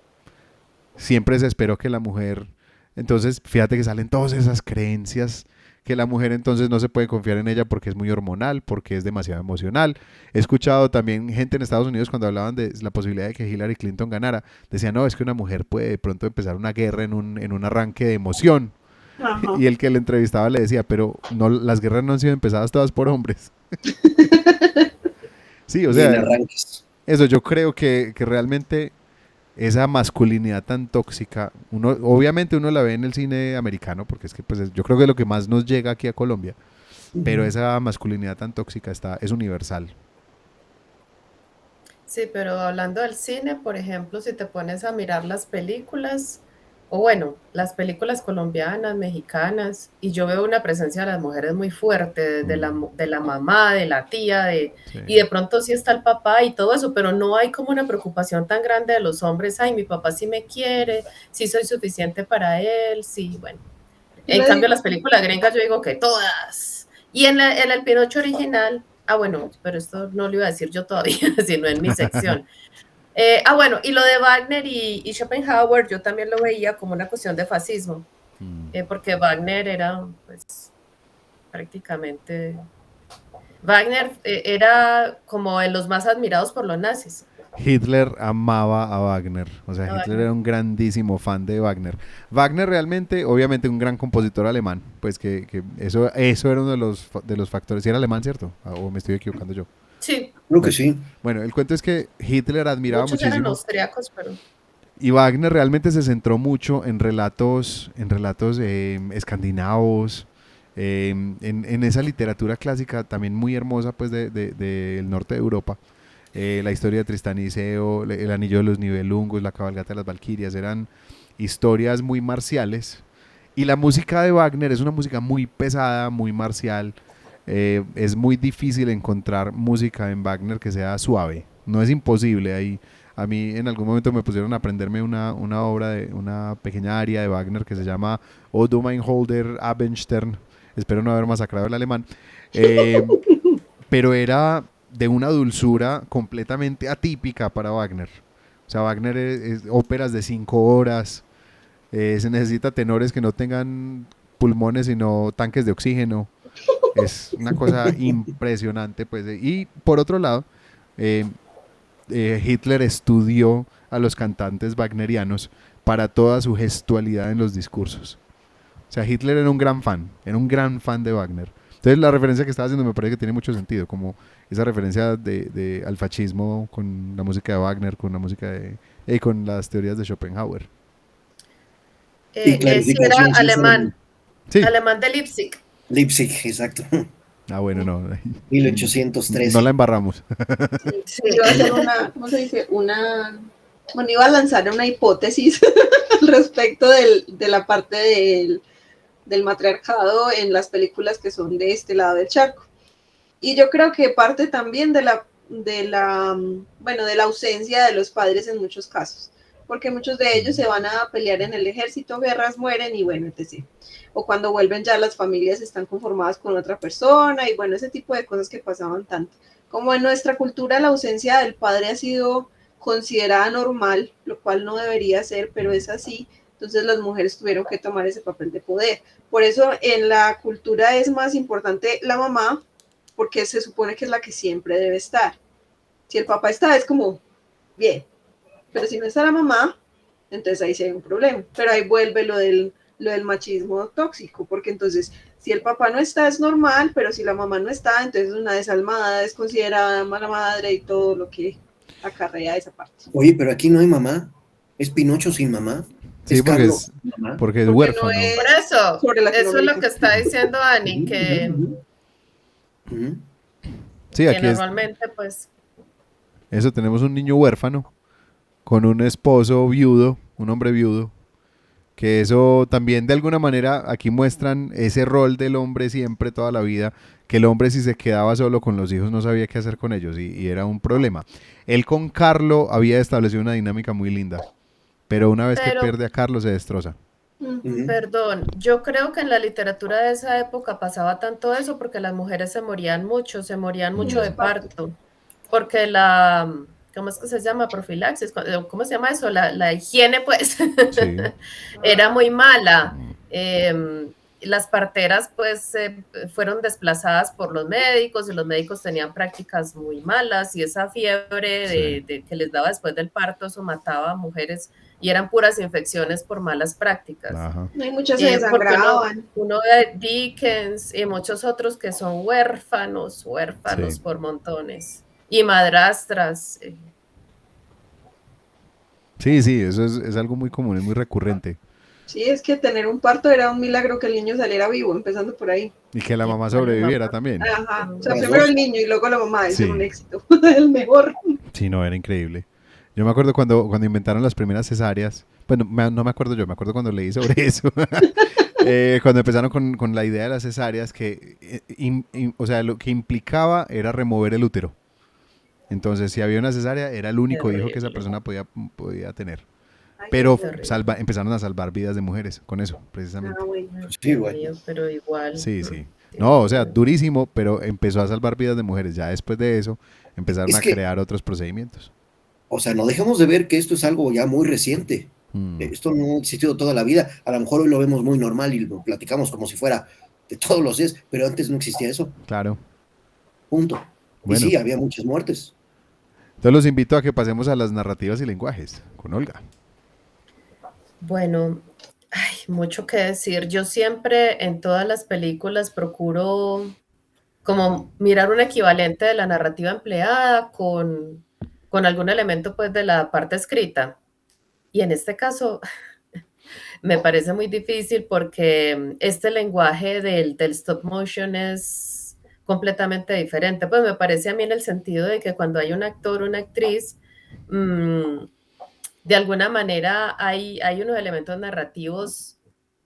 Siempre se esperó que la mujer, entonces fíjate que salen todas esas creencias que la mujer entonces no se puede confiar en ella porque es muy hormonal, porque es demasiado emocional. He escuchado también gente en Estados Unidos cuando hablaban de la posibilidad de que Hillary Clinton ganara, decían, no, es que una mujer puede de pronto empezar una guerra en un arranque de emoción.
Ajá.
Y el que le entrevistaba le decía, pero no, las guerras no han sido empezadas todas por hombres. Sí, o
Y en
sea,
arranques.
eso yo creo que realmente esa masculinidad tan tóxica, obviamente uno la ve en el cine americano, porque es que pues, yo creo que es lo que más nos llega aquí a Colombia, pero esa masculinidad tan tóxica es universal.
Sí, pero hablando del cine, por ejemplo, si te pones a mirar las películas, o bueno, las películas colombianas, mexicanas, y yo veo una presencia de las mujeres muy fuerte, de la mamá, de la tía,
Sí.
y de pronto sí está el papá y todo eso, pero no hay como una preocupación tan grande de los hombres, ay, mi papá sí me quiere, sí soy suficiente para él, sí, bueno.
Yo
En
le
cambio,
digo,
las películas gringas yo digo que todas. Y en el Pinocho original, bueno, pero esto no lo iba a decir yo todavía, sino en mi sección. Bueno, y lo de Wagner y Schopenhauer, yo también lo veía como una cuestión de fascismo, porque Wagner era, pues, prácticamente, Wagner era como de los más admirados por los nazis.
Hitler amaba a Wagner, o sea,
A
Hitler
Wagner.
era un grandísimo fan de Wagner. Wagner realmente, obviamente, un gran compositor alemán, pues que eso era uno de los factores. ¿Sí era alemán, cierto? ¿O me estoy equivocando yo?
Sí,
Creo que
Bueno,
sí.
bueno, el cuento es que Hitler admiraba
muchos eran
muchísimo
austriacos, pero
y Wagner realmente se centró mucho en relatos escandinavos, en esa literatura clásica también muy hermosa pues del norte de Europa. La historia de Tristán y Iseo, el anillo de los Nibelungos, la cabalgata de las Valquirias, eran historias muy marciales. Y la música de Wagner es una música muy pesada, muy marcial. Es muy difícil encontrar música en Wagner que sea suave. No es imposible. A mí en algún momento me pusieron a aprenderme una obra de una pequeña aria de Wagner que se llama O du mein holder Abendstern. Espero no haber masacrado el alemán. Eh, pero era de una dulzura completamente atípica para Wagner. O sea, Wagner es óperas de 5 horas, se necesita tenores que no tengan pulmones sino tanques de oxígeno. Es una cosa impresionante, pues. Y por otro lado, Hitler estudió a los cantantes wagnerianos para toda su gestualidad en los discursos. O sea, Hitler era un gran fan de Wagner. Entonces la referencia que estaba haciendo me parece que tiene mucho sentido, como esa referencia al fascismo con la música de Wagner, con la música con las teorías de Schopenhauer.
Y
Sí, era
clarificación, sí,
alemán,
Sí.
alemán de Leipzig.
Leipzig, exacto.
Ah, bueno, no.
1813.
No la embarramos.
Sí,
Sí.
iba a hacer ¿cómo se dice? Bueno, iba a lanzar una hipótesis al respecto de la parte del matriarcado en las películas que son de este lado del charco. Y yo creo que parte también bueno, de la ausencia de los padres en muchos casos, porque muchos de ellos se van a pelear en el ejército, guerras, mueren y bueno, etc. O cuando vuelven ya las familias están conformadas con otra persona y bueno, ese tipo de cosas que pasaban tanto. Como en nuestra cultura la ausencia del padre ha sido considerada normal, lo cual no debería ser, pero es así. Entonces las mujeres tuvieron que tomar ese papel de poder. Por eso en la cultura es más importante la mamá, porque se supone que es la que siempre debe estar. Si el papá está, es como, bien, pero si no está la mamá, entonces ahí sí hay un problema. Pero ahí vuelve lo del machismo tóxico, porque entonces si el papá no está es normal, pero si la mamá no está, entonces una desalmada, desconsiderada, mala madre y todo lo que acarrea esa parte.
Oye, pero aquí no hay mamá. Es Pinocho sin mamá.
Sí,
Es Carlos sin mamá.
porque es
Porque no
huérfano.
es
Por eso,
sobre
eso es lo
Latinoamérica.
que está diciendo Ani,
Ujú.
Sí,
que
aquí es
normalmente pues
eso, tenemos un niño huérfano con un esposo viudo, un hombre viudo, que eso también de alguna manera aquí muestran ese rol del hombre siempre, toda la vida, que el hombre si se quedaba solo con los hijos no sabía qué hacer con ellos y era un problema. Él con Carlo había establecido una dinámica muy linda, pero una vez que
pero
pierde a Carlo se destroza.
Ujú.
perdón, yo creo que en la literatura de esa época pasaba tanto eso porque las mujeres se morían mucho de
Los partos.
parto, porque ¿cómo es que se llama? Profilaxis, ¿cómo se llama eso? La higiene, pues,
Sí.
era muy mala. Las parteras, pues, fueron desplazadas por los médicos y los médicos tenían prácticas muy malas y esa fiebre
Sí.
que les daba después del parto, eso mataba a mujeres y eran puras infecciones por malas prácticas.
Ajá.
Hay muchas se
Porque
desangraban.
uno de Dickens y muchos otros que son huérfanos
Sí.
por montones. Y madrastras.
Sí, sí, eso es algo muy común, es muy recurrente.
Sí, es que tener un parto era un milagro que el niño saliera vivo, empezando por ahí.
Y que la mamá
Igual la
sobreviviera
mamá.
también.
Ajá. O sea,
Las
primero
dos.
el niño y luego la mamá, eso era un
Sí,
éxito. El mejor.
sí, no, era increíble. Yo me acuerdo cuando inventaron las primeras cesáreas. Bueno, no me acuerdo yo, me acuerdo cuando leí sobre eso. Cuando empezaron con la idea de las cesáreas, que, o sea, lo que implicaba era remover el útero. Entonces, si había una cesárea, era el único hijo que esa
Terrible,
persona podía tener.
Ay, qué
Pero
horror.
terrible.
empezaron a salvar vidas de mujeres con eso, precisamente.
Ah, bueno.
Ay,
Sí,
Dios
bueno.
mío, pero igual.
Sí, sí.
Dios
No, o sea,
mío.
durísimo, pero empezó a salvar vidas de mujeres. Ya después de eso, empezaron
Es
a
que,
crear otros procedimientos.
o sea, no dejemos de ver que esto es algo ya muy reciente.
Mm,
Esto no ha existido toda la vida. A lo mejor hoy lo vemos muy normal y lo platicamos como si fuera de todos los días, pero antes no existía eso.
claro.
Punto. Y
Bueno,
sí, había muchas muertes.
entonces los invito a que pasemos a las narrativas y lenguajes con Olga.
Bueno, hay mucho que decir. Yo siempre en todas las películas procuro como mirar un equivalente de la narrativa empleada con algún elemento pues de la parte escrita. Y en este caso me parece muy difícil porque este lenguaje del stop motion es completamente diferente. Pues me parece a mí en el sentido de que cuando hay un actor o una actriz, mmm, de alguna manera hay unos elementos narrativos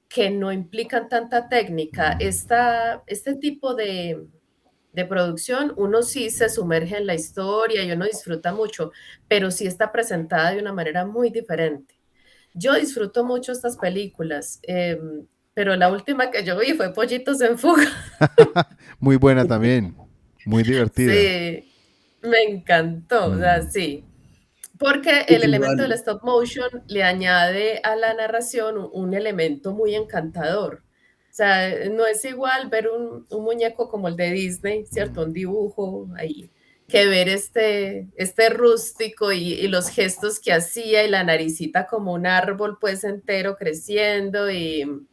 que no implican tanta técnica. Este tipo de producción, uno sí se sumerge en la historia y uno disfruta mucho, pero sí está presentada de una manera muy diferente. Yo disfruto mucho estas películas, pero la última que yo vi fue Pollitos en Fuga.
Muy buena también, muy divertida.
Sí, me encantó, o sea,
Mm,
sí. Porque
Sí,
el elemento del
igual.
stop motion le añade a la narración un elemento muy encantador. O sea, no es igual ver un muñeco como el de Disney, ¿cierto? Un dibujo ahí, que ver este rústico y los gestos que hacía y la naricita como un árbol pues entero creciendo y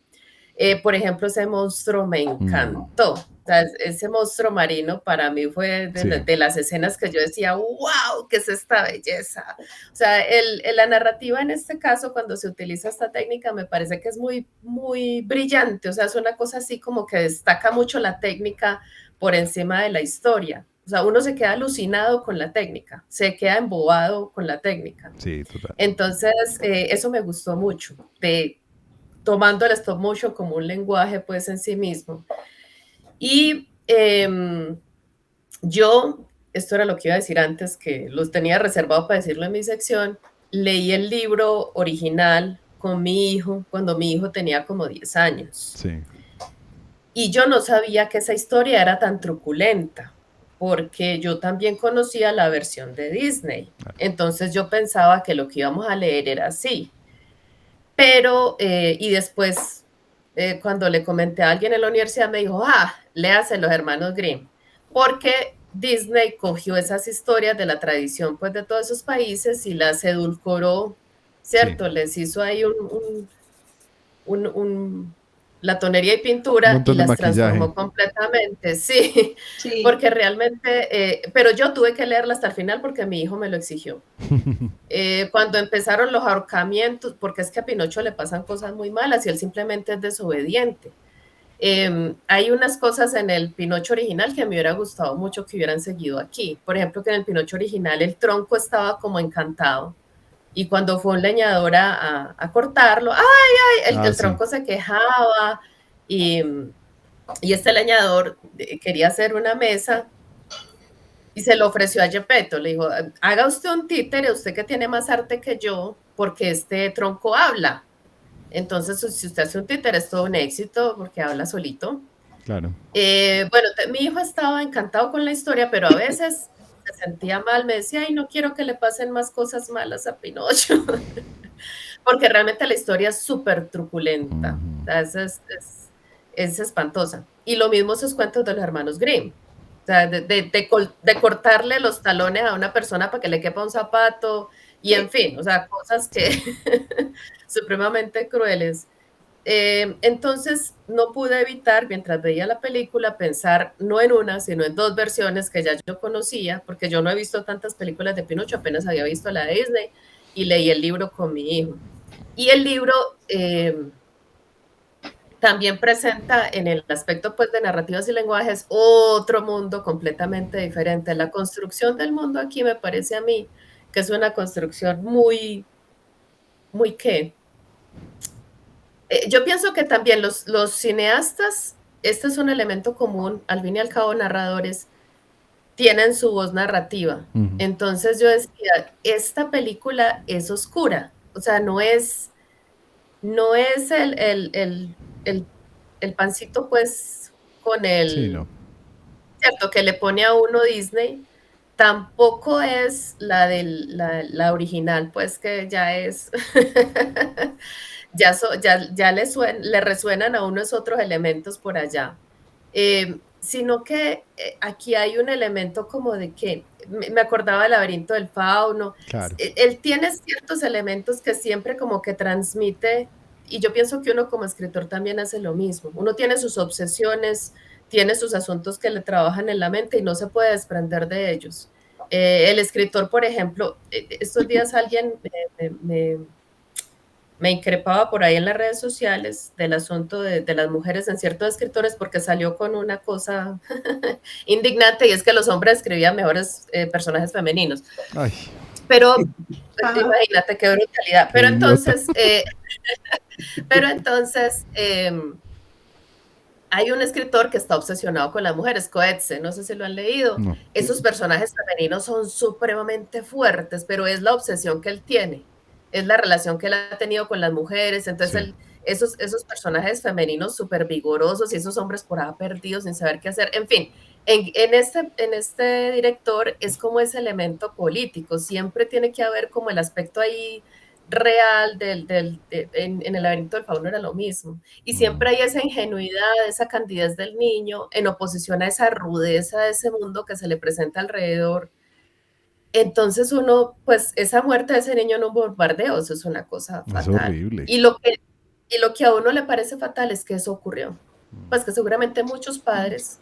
por ejemplo ese monstruo me encantó. O sea, ese monstruo marino para mí fue de las escenas que yo decía, wow, ¿qué es esta belleza? O sea, la narrativa en este caso, cuando se utiliza esta técnica, me parece que es muy, muy brillante. O sea, es una cosa así como que destaca mucho la técnica por encima de la historia. O sea, uno se queda alucinado con la técnica, se queda embobado con la técnica.
Sí, total.
Entonces, eso me gustó mucho, tomando el stop motion como un lenguaje pues en sí mismo. Y yo, esto era lo que iba a decir antes, que los tenía reservado para decirlo en mi sección, leí el libro original con mi hijo cuando mi hijo tenía como 10 años.
Sí.
Y yo no sabía que esa historia era tan truculenta, porque yo también conocía la versión de Disney. Entonces yo pensaba que lo que íbamos a leer era así. Pero, y después, cuando le comenté a alguien en la universidad, me dijo, léase Los Hermanos Grimm, porque Disney cogió esas historias de la tradición pues de todos esos países y las edulcoró, ¿cierto? Sí. Les hizo ahí la tonería y pintura y las transformó completamente, sí, porque realmente, pero yo tuve que leerla hasta el final porque mi hijo me lo exigió. Cuando empezaron los ahorcamientos, porque es que a Pinocho le pasan cosas muy malas y él simplemente es desobediente. Hay unas cosas en el Pinocho original que me hubiera gustado mucho que hubieran seguido aquí. Por ejemplo, que en el Pinocho original el tronco estaba como encantado. Y cuando fue un leñador a cortarlo, el tronco se quejaba y este leñador quería hacer una mesa y se lo ofreció a Gepetto. Le dijo, haga usted un títere, usted que tiene más arte que yo, porque este tronco habla. Entonces, si usted hace un títere es todo un éxito porque habla solito.
Claro.
Bueno, mi hijo estaba encantado con la historia, pero a veces se sentía mal, me decía, ay, no quiero que le pasen más cosas malas a Pinocho, porque realmente la historia es súper truculenta, es espantosa. Y lo mismo esos cuentos de los hermanos Grimm, o sea, de cortarle los talones a una persona para que le quepa un zapato, y en fin, o sea, cosas que supremamente crueles. Entonces no pude evitar, mientras veía la película, pensar no en una, sino en dos versiones que ya yo conocía, porque yo no he visto tantas películas de Pinocho, apenas había visto la de Disney y leí el libro con mi hijo. Y el libro también presenta en el aspecto pues, de narrativas y lenguajes otro mundo completamente diferente. La construcción del mundo aquí me parece a mí que es una construcción muy ¿qué? Yo pienso que también los cineastas, este es un elemento común, al fin y al cabo narradores, tienen su voz narrativa. Entonces yo decía, esta película es oscura, o sea, no es el pancito pues con cierto, que le pone a uno Disney, tampoco es la original, pues que ya es... ya le resuenan a unos otros elementos por allá. Sino que aquí hay un elemento como de que, me acordaba del laberinto del fauno,
claro.
Él tiene ciertos elementos que siempre como que transmite, y yo pienso que uno como escritor también hace lo mismo, uno tiene sus obsesiones, tiene sus asuntos que le trabajan en la mente y no se puede desprender de ellos. El escritor, por ejemplo, estos días alguien me increpaba por ahí en las redes sociales del asunto de las mujeres en ciertos escritores porque salió con una cosa indignante y es que los hombres escribían mejores personajes femeninos.
Ay.
Pero pues, imagínate qué brutalidad. Pero entonces, hay un escritor que está obsesionado con las mujeres, Coetzee, no sé si lo han leído. No. Esos personajes femeninos son supremamente fuertes, pero es la obsesión que él tiene. Es la relación que él ha tenido con las mujeres, entonces esos personajes femeninos súper vigorosos y esos hombres por ahí perdidos sin saber qué hacer, en fin, en este director es como ese elemento político, siempre tiene que haber como el aspecto ahí real en el laberinto del fauno era lo mismo. Y siempre hay esa ingenuidad, esa candidez del niño en oposición a esa rudeza de ese mundo que se le presenta alrededor. Entonces uno, pues esa muerte de ese niño en un bombardeo, eso es una cosa
Es
fatal.
horrible.
Y lo que a uno le parece fatal es que eso ocurrió. Pues que seguramente muchos padres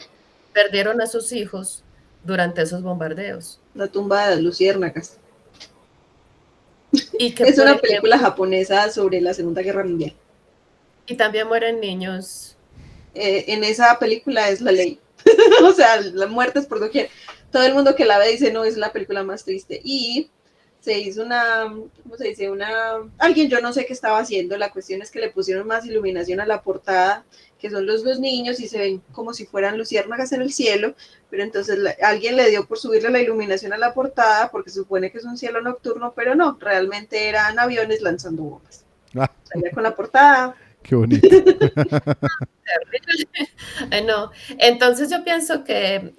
perdieron a sus hijos durante esos bombardeos.
La tumba de las luciérnagas.
Y que,
Es
por
una
ejemplo,
película japonesa sobre la Segunda Guerra Mundial.
y también mueren niños.
En esa película es la ley. O sea, la muerte es por doquier. Todo el mundo que la ve dice, no, es la película más triste. Y se hizo una, ¿cómo se dice? Alguien, yo no sé qué estaba haciendo, la cuestión es que le pusieron más iluminación a la portada, que son los dos niños y se ven como si fueran luciérnagas en el cielo, pero entonces alguien le dio por subirle la iluminación a la portada porque se supone que es un cielo nocturno, pero no, realmente eran aviones lanzando bombas.
Ah,
Salía con la portada.
qué bonito.
No. Entonces yo pienso que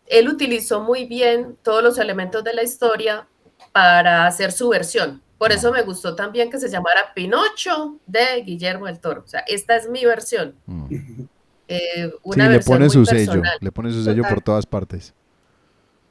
él utilizó muy bien todos los elementos de la historia para hacer su versión. Por eso me gustó también que se llamara Pinocho de Guillermo del Toro. O sea, esta es mi versión. Una
Sí,
versión muy personal.
le pone su sello por todas partes.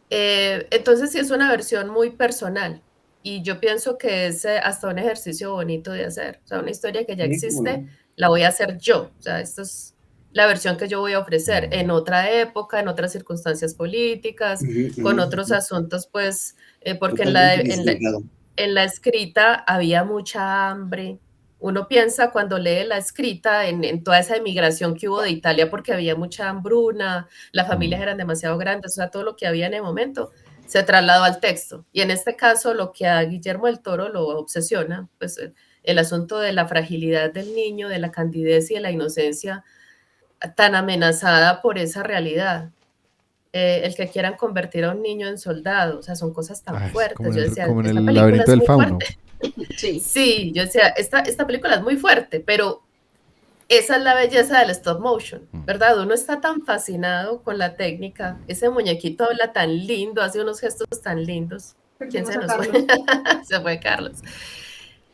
Entonces sí es una versión muy personal. Y yo pienso que es hasta un ejercicio bonito de hacer. O sea, una historia que ya existe, la voy a hacer yo. O sea, esto es la versión que yo voy a ofrecer en otra época, en otras circunstancias políticas, con otros asuntos, pues, porque en la escrita había mucha hambre. Uno piensa cuando lee la escrita en toda esa emigración que hubo de Italia porque había mucha hambruna, las familias eran demasiado grandes, o sea, todo lo que había en el momento se trasladó al texto. Y en este caso, lo que a Guillermo del Toro lo obsesiona, pues el asunto de la fragilidad del niño, de la candidez y de la inocencia tan amenazada por esa realidad. El que quieran convertir a un niño en soldado, o sea, son cosas tan fuertes. Yo decía,
como en
esta
el
película
laberinto
es
del
muy
fauno.
fuerte. Sí, yo decía, esta película es muy fuerte, pero esa es la belleza del stop motion, ¿verdad? Uno está tan fascinado con la técnica, ese muñequito habla tan lindo, hace unos gestos tan lindos. ¿Quién se nos fue? Se fue Carlos.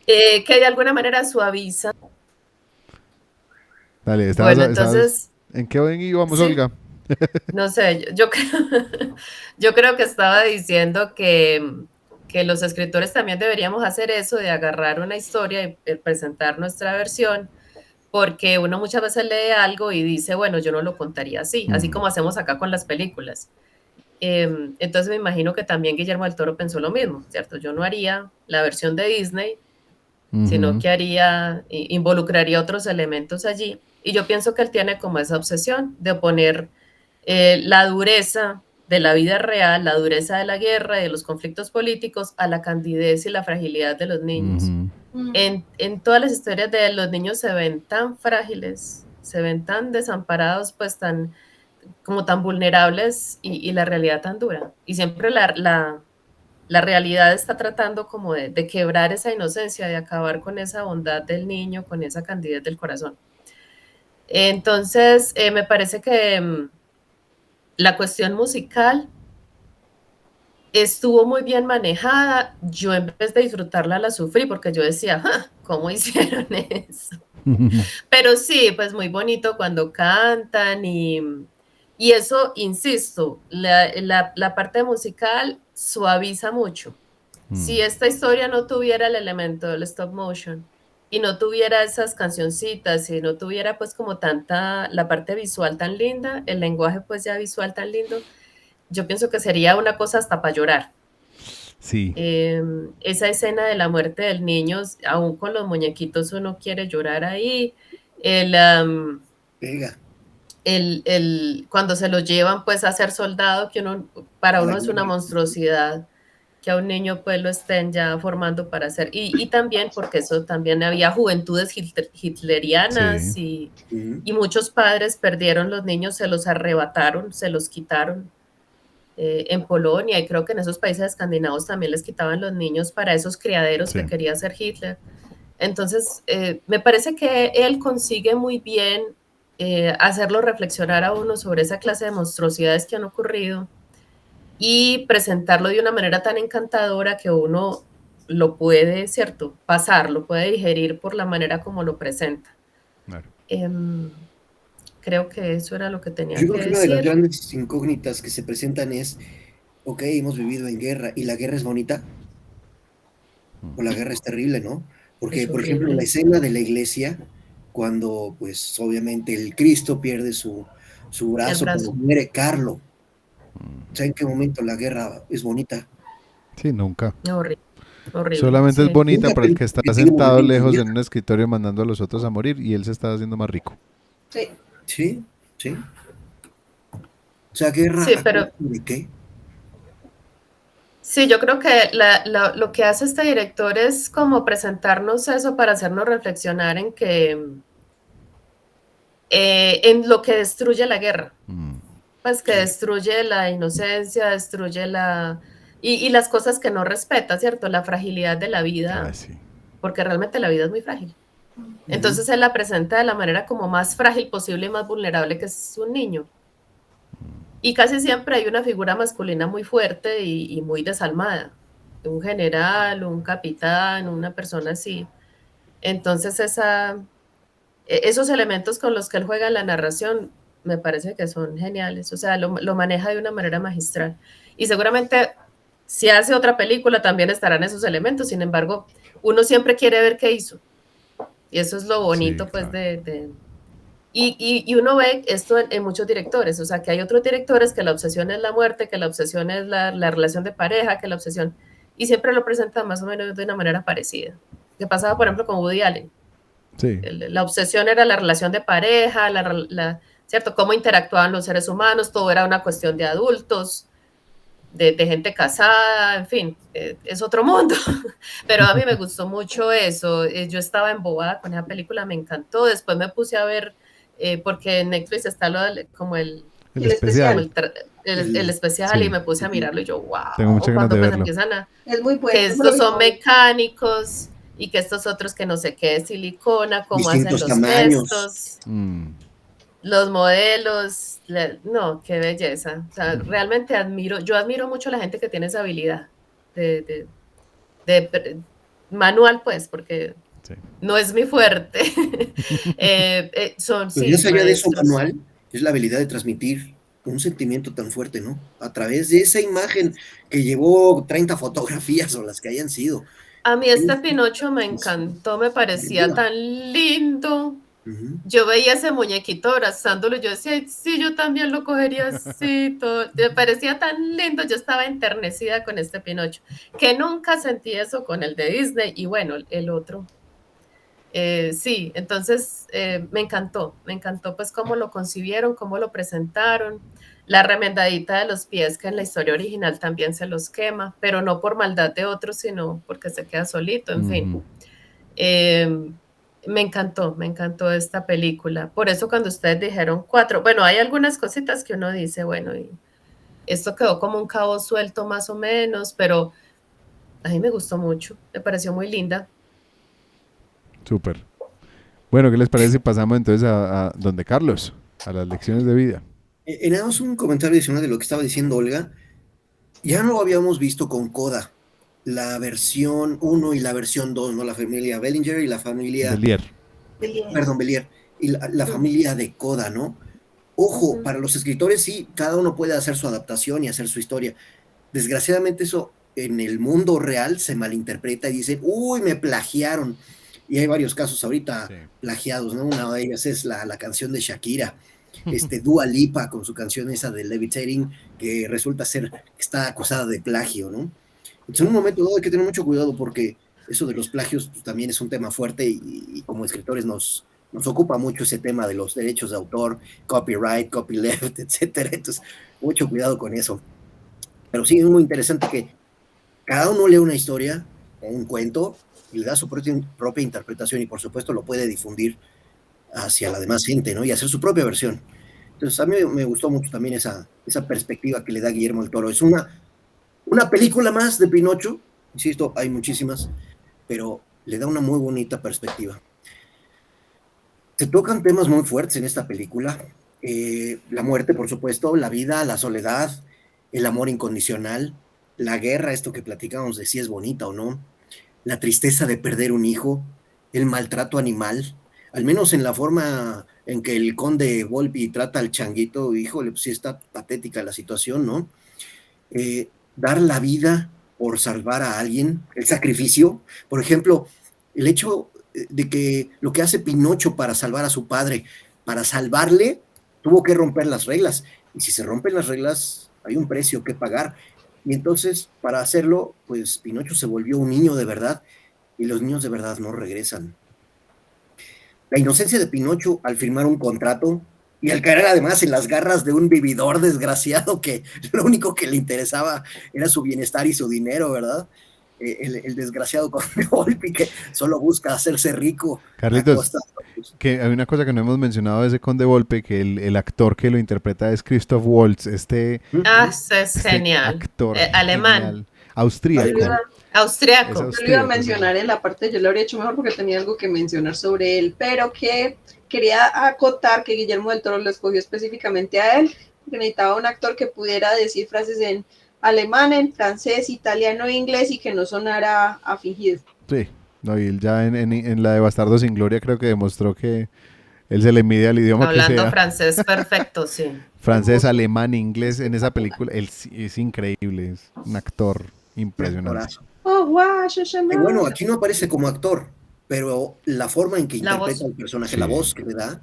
Que de alguna manera suaviza.
Dale,
bueno, entonces...
¿En qué íbamos,
sí,
Olga?
No sé, yo creo que estaba diciendo que los escritores también deberíamos hacer eso de agarrar una historia y presentar nuestra versión, porque uno muchas veces lee algo y dice, bueno, yo no lo contaría así como hacemos acá con las películas. Entonces me imagino que también Guillermo del Toro pensó lo mismo, ¿cierto? Yo no haría la versión de Disney, sino que involucraría otros elementos allí. Y yo pienso que él tiene como esa obsesión de oponer la dureza de la vida real, la dureza de la guerra y de los conflictos políticos a la candidez y la fragilidad de los niños. En todas las historias de él, los niños se ven tan frágiles, se ven tan desamparados, pues como tan vulnerables y la realidad tan dura. Y siempre la realidad está tratando como de quebrar esa inocencia, de acabar con esa bondad del niño, con esa candidez del corazón. Entonces, me parece que la cuestión musical estuvo muy bien manejada. Yo en vez de disfrutarla la sufrí porque yo decía, ¿cómo hicieron eso? Pero sí, pues muy bonito cuando cantan y eso, insisto, la parte musical suaviza mucho. Si esta historia no tuviera el elemento del stop motion y no tuviera esas cancioncitas y no tuviera pues como la parte visual tan linda, el lenguaje pues ya visual tan lindo, yo pienso que sería una cosa hasta para llorar.
Sí.
Esa escena de la muerte del niño, aún con los muñequitos uno quiere llorar ahí. Cuando se lo llevan pues a ser soldado, que para uno es una monstruosidad que a un niño pues lo estén ya formando para hacer, y también porque eso también había juventudes hitlerianas y muchos padres perdieron los niños, se los arrebataron, se los quitaron en Polonia, y creo que en esos países escandinavos también les quitaban los niños para esos criaderos que quería hacer Hitler. Entonces, me parece que él consigue muy bien hacerlo reflexionar a uno sobre esa clase de monstruosidades que han ocurrido y presentarlo de una manera tan encantadora que uno lo puede, ¿cierto? Pasar, lo puede digerir por la manera como lo presenta.
Claro.
Creo que eso era lo que tenía
Yo
que
creo que una de las
decir.
grandes incógnitas que se presentan es, ok, hemos vivido en guerra y la guerra es bonita o la guerra es terrible, ¿no? Porque,
Es
por ejemplo, la
horrible.
escena de la iglesia, cuando pues obviamente el Cristo pierde su
El
brazo, cuando
brazo.
muere Carlo, ¿sabes en qué momento la guerra es bonita?
Sí, nunca.
Horrible, horrible,
Solamente es
sí.
bonita
Nunca
para el que está
que tiene
sentado
momentos de
lejos en
guerra.
un escritorio mandando a los otros a morir y él se está haciendo más rico.
Sí.
Sí, sí. O sea, guerra
Sí,
a
pero
costa de qué.
sí, yo creo que lo que hace este director es como presentarnos eso para hacernos reflexionar en que en lo que destruye la guerra, pues que
Sí.
destruye la inocencia, destruye y las cosas que no respeta, ¿cierto? La fragilidad de la
Ah,
vida,
sí.
porque realmente la vida es muy frágil.
Ujú.
Entonces él la presenta de la manera como más frágil posible y más vulnerable que es un niño. Y casi siempre hay una figura masculina muy fuerte y muy desalmada, un general, un capitán, una persona así. Entonces esos elementos con los que él juega en la narración me parece que son geniales, o sea, lo maneja de una manera magistral. Y seguramente si hace otra película también estarán esos elementos, sin embargo, uno siempre quiere ver qué hizo. Y eso es lo
Sí,
bonito, pues,
claro.
y uno ve esto en muchos directores, o sea, que hay otros directores que la obsesión es la muerte, que la obsesión es la relación de pareja, que la obsesión, y siempre lo presentan más o menos de una manera parecida. Que pasaba, por ejemplo, con Woody Allen.
Sí.
La obsesión era la relación de pareja, ¿cierto? Cómo interactuaban los seres humanos, todo era una cuestión de adultos, de gente casada, en fin, es otro mundo. Pero a mí me gustó mucho eso. Yo estaba embobada con esa película, me encantó. Después me puse a ver, porque en Netflix está como
El
El
como
especial.
especial.
el especial y
Sí.
me puse a
Ujú.
mirarlo y yo,
Tengo muchas
wow,
ganas de
cuando pues
verlo.
empiezan
Es muy
que
bueno. Eso fue lo
estos
que
son
no-
mecánicos y que estos otros que no sé qué es silicona, cómo hacen
Distintos
los
tamaños.
gestos,
Mm.
los modelos, no, qué belleza. O sea, realmente yo admiro mucho a la gente que tiene esa habilidad de, de, de manual, pues, porque
Sí.
no es mi fuerte. Son,
Pero
sí,
más allá de eso,
maestros.
Manuel, es la habilidad de transmitir un sentimiento tan fuerte, ¿no? A través de esa imagen que llevó 30 fotografías o las que hayan sido.
A mí este
Es,
Pinocho me
es
encantó, me parecía
efectiva.
tan lindo.
Ujú.
Yo veía ese muñequito abrazándolo, yo decía, "Ay, sí, yo también lo cogería así, todo". Me parecía tan lindo, yo estaba enternecida con este Pinocho, que nunca sentí eso con el de Disney y bueno, el otro. Sí, entonces me encantó pues cómo lo concibieron, cómo lo presentaron, la remendadita de los pies que en la historia original también se los quema, pero no por maldad de otros, sino porque se queda solito, en fin.
Ujú.
Eh, me encantó esta película. Por eso cuando ustedes dijeron cuatro, bueno, hay algunas cositas que uno dice, bueno, y esto quedó como un cabo suelto más o menos, pero a mí me gustó mucho, me pareció muy linda.
Súper. Bueno, ¿qué les parece si pasamos entonces a donde Carlos? A las lecciones de vida.
Nada más un comentario adicional de lo que estaba diciendo Olga. Ya lo habíamos visto con Coda, la versión uno y la versión 2, ¿no? La familia Bellinger y la familia,
Belier.
Belier.
perdón, Bellier, y la
Mm,
familia de Coda, ¿no? Ojo,
Ujú.
para los escritores sí, cada uno puede hacer su adaptación y hacer su historia. Desgraciadamente eso en el mundo real se malinterpreta y dicen, uy, me plagiaron. Y hay varios casos ahorita
Sí.
plagiados, ¿no? Una de ellas es la canción de Shakira, Dua Lipa con su canción esa de Levitating, que resulta ser que está acusada de plagio, ¿no? Entonces en un momento dado hay que tener mucho cuidado porque eso de los plagios pues, también es un tema fuerte y como escritores nos ocupa mucho ese tema de los derechos de autor, copyright, copyleft, etcétera. Entonces, mucho cuidado con eso. Pero sí, es muy interesante que cada uno lee una historia o un cuento y le da su propia interpretación y por supuesto lo puede difundir hacia la demás gente, ¿no? Y hacer su propia versión. Entonces a mí me gustó mucho también esa perspectiva que le da Guillermo del Toro. Es una película más de Pinocho, insisto, hay muchísimas, pero le da una muy bonita perspectiva. Se tocan temas muy fuertes en esta película. La muerte, por supuesto, la vida, la soledad, el amor incondicional, la guerra, esto que platicamos de si es bonita o no, la tristeza de perder un hijo, el maltrato animal, al menos en la forma en que el conde Volpi trata al changuito, híjole, pues sí está patética la situación, ¿no? Dar la vida por salvar a alguien, el sacrificio, por ejemplo, el hecho de que lo que hace Pinocho para salvar a su padre, para salvarle, tuvo que romper las reglas, y si se rompen las reglas, hay un precio que pagar, y entonces, para hacerlo, pues Pinocho se volvió un niño de verdad, y los niños de verdad no regresan. La inocencia de Pinocho al firmar un contrato y al caer además en las garras de un vividor desgraciado que lo único que le interesaba era su bienestar y su dinero, ¿verdad? El desgraciado Conde Volpi que solo busca hacerse rico a
Carlitos,
costa.
que hay una cosa que no hemos mencionado de ese Conde Volpe, que el actor que lo interpreta es Christoph Waltz,
Eso es
este
genial.
actor
Alemán,
genial,
Yo lo
austríaco,
iba,
es
austriaco.
yo lo iba a
austríaco, sí.
mencionar en la parte, yo lo habría hecho mejor porque tenía algo que mencionar sobre él, pero que quería acotar que Guillermo del Toro lo escogió específicamente a él, porque necesitaba un actor que pudiera decir frases en alemán, en francés, italiano e inglés y que no sonara a fingido.
Sí, no, y él ya en la de Bastardo sin Gloria creo que demostró que él se le mide al idioma que
Hablando
sea,
francés perfecto, sí.
francés,
Hermoso.
alemán, inglés, en esa película, él es increíble, es un actor impresionante.
Actorazo.
Oh, wow,
Y bueno, aquí no aparece como actor, pero la forma en que
La
interpreta
voz.
el personaje, la
Sí,
voz que le da,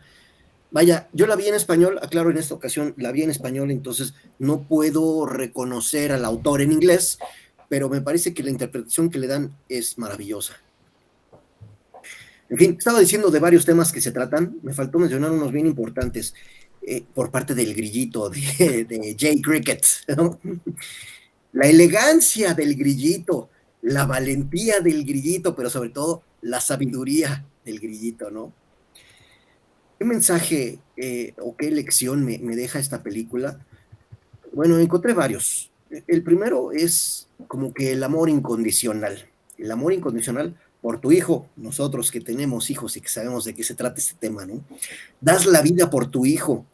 vaya, yo la vi en español, aclaro en esta ocasión, la vi en español, entonces no puedo reconocer al autor en inglés, pero me parece que la interpretación que le dan es maravillosa. En fin, estaba diciendo de varios temas que se tratan, me faltó mencionar unos bien importantes por parte del grillito de Jay Cricket, ¿no? La elegancia del grillito, la valentía del grillito, pero sobre todo la sabiduría del grillito, ¿no? ¿Qué mensaje o qué lección me deja esta película? Bueno, encontré varios. El primero es como que el amor incondicional por tu hijo, nosotros que tenemos hijos y que sabemos de qué se trata este tema, ¿no? Das la vida por tu hijo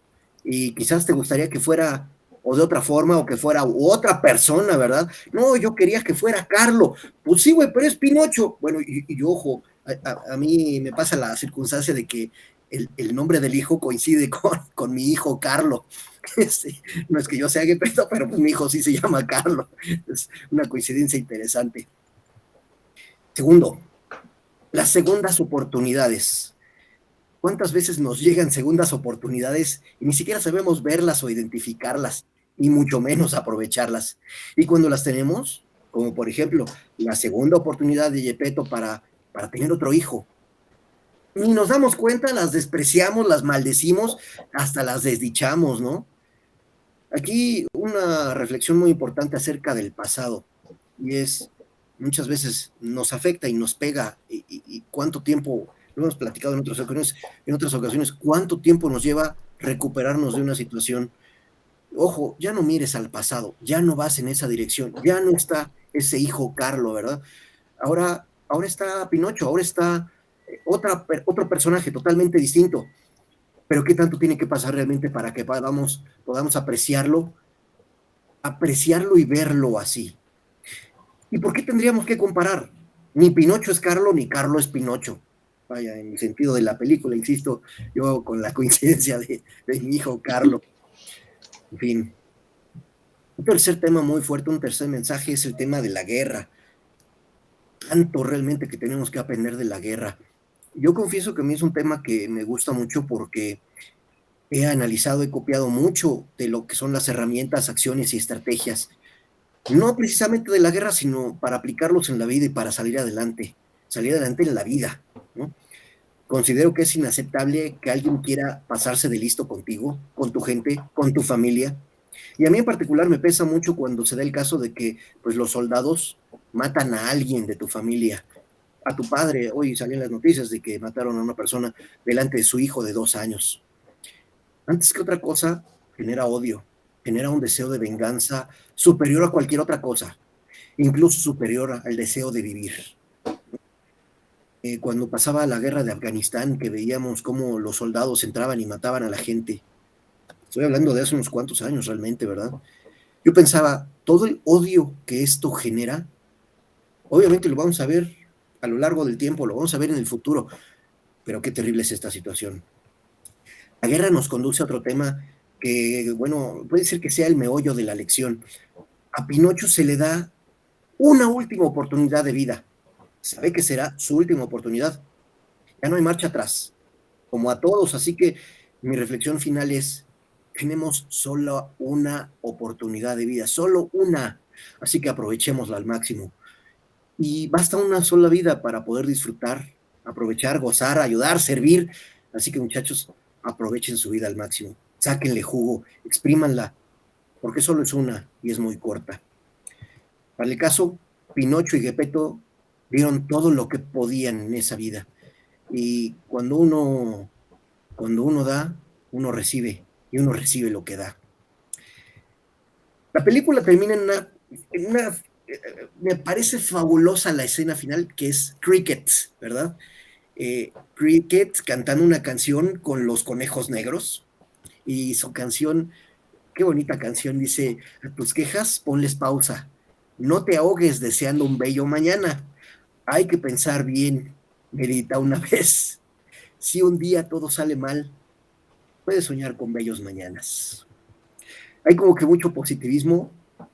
y quizás te gustaría que fuera o de otra forma o que fuera otra persona, ¿verdad? No, yo quería que fuera Carlo. Pues sí, güey, pero es Pinocho. Bueno, y ojo, a mí me pasa la circunstancia de que el nombre del hijo coincide con mi hijo Carlo. Sí, no es que yo sea Gepetto, pero pues mi hijo sí se llama Carlo. Es una coincidencia interesante. Segundo, las segundas oportunidades. ¿Cuántas veces nos llegan segundas oportunidades y ni siquiera sabemos verlas o identificarlas, y mucho menos aprovecharlas? Y cuando las tenemos, como por ejemplo la segunda oportunidad de Gepetto para tener otro hijo, ni nos damos cuenta, las despreciamos, las maldecimos, hasta las desdichamos, ¿no? Aquí una reflexión muy importante acerca del pasado, y es, muchas veces nos afecta y nos pega, y cuánto tiempo, lo hemos platicado en otras ocasiones, cuánto tiempo nos lleva recuperarnos de una situación. Ojo, ya no mires al pasado, ya no vas en esa dirección, ya no está ese hijo Carlo, ¿verdad? Ahora está Pinocho, ahora está otro personaje totalmente distinto, pero ¿qué tanto tiene que pasar realmente para que podamos apreciarlo y verlo así? ¿Y por qué tendríamos que comparar? Ni Pinocho es Carlo, ni Carlo es Pinocho. Vaya, en el sentido de la película, insisto, yo con la coincidencia de mi hijo Carlo. En fin. Un tercer tema muy fuerte, un tercer mensaje es el tema de la guerra. Tanto realmente que tenemos que aprender de la guerra. Yo confieso que a mí es un tema que me gusta mucho porque he analizado, he copiado mucho de lo que son las herramientas, acciones y estrategias, no precisamente de la guerra, sino para aplicarlos en la vida y para salir adelante en la vida, ¿no? Considero que es inaceptable que alguien quiera pasarse de listo contigo, con tu gente, con tu familia. Y a mí en particular me pesa mucho cuando se da el caso de que pues, los soldados matan a alguien de tu familia, a tu padre. Hoy salían las noticias de que mataron a una persona delante de su hijo de 2 años. Antes que otra cosa, genera odio, genera un deseo de venganza superior a cualquier otra cosa, incluso superior al deseo de vivir. Cuando pasaba la guerra de Afganistán, que veíamos cómo los soldados entraban y mataban a la gente, estoy hablando de hace unos cuantos años realmente, ¿verdad? Yo pensaba, todo el odio que esto genera, obviamente lo vamos a ver a lo largo del tiempo, lo vamos a ver en el futuro, pero qué terrible es esta situación. La guerra nos conduce a otro tema que, bueno, puede ser que sea el meollo de la lección. A Pinocho se le da una última oportunidad de vida. Sabe que será su última oportunidad. Ya no hay marcha atrás, como a todos, así que mi reflexión final es, tenemos solo una oportunidad de vida, solo una, así que aprovechémosla al máximo. Y basta una sola vida para poder disfrutar, aprovechar, gozar, ayudar, servir, así que muchachos, aprovechen su vida al máximo, sáquenle jugo, exprímanla, porque solo es una y es muy corta. Para el caso, Pinocho y Gepetto dieron todo lo que podían en esa vida, y cuando uno da, uno recibe, y uno recibe lo que da. La película termina me parece fabulosa la escena final, que es Cricket, ¿verdad? Cricket cantando una canción con los conejos negros, y su canción, qué bonita canción, dice, a tus quejas ponles pausa, no te ahogues deseando un bello mañana, hay que pensar bien, medita una vez, si un día todo sale mal, puedes soñar con bellos mañanas. Hay como que mucho positivismo.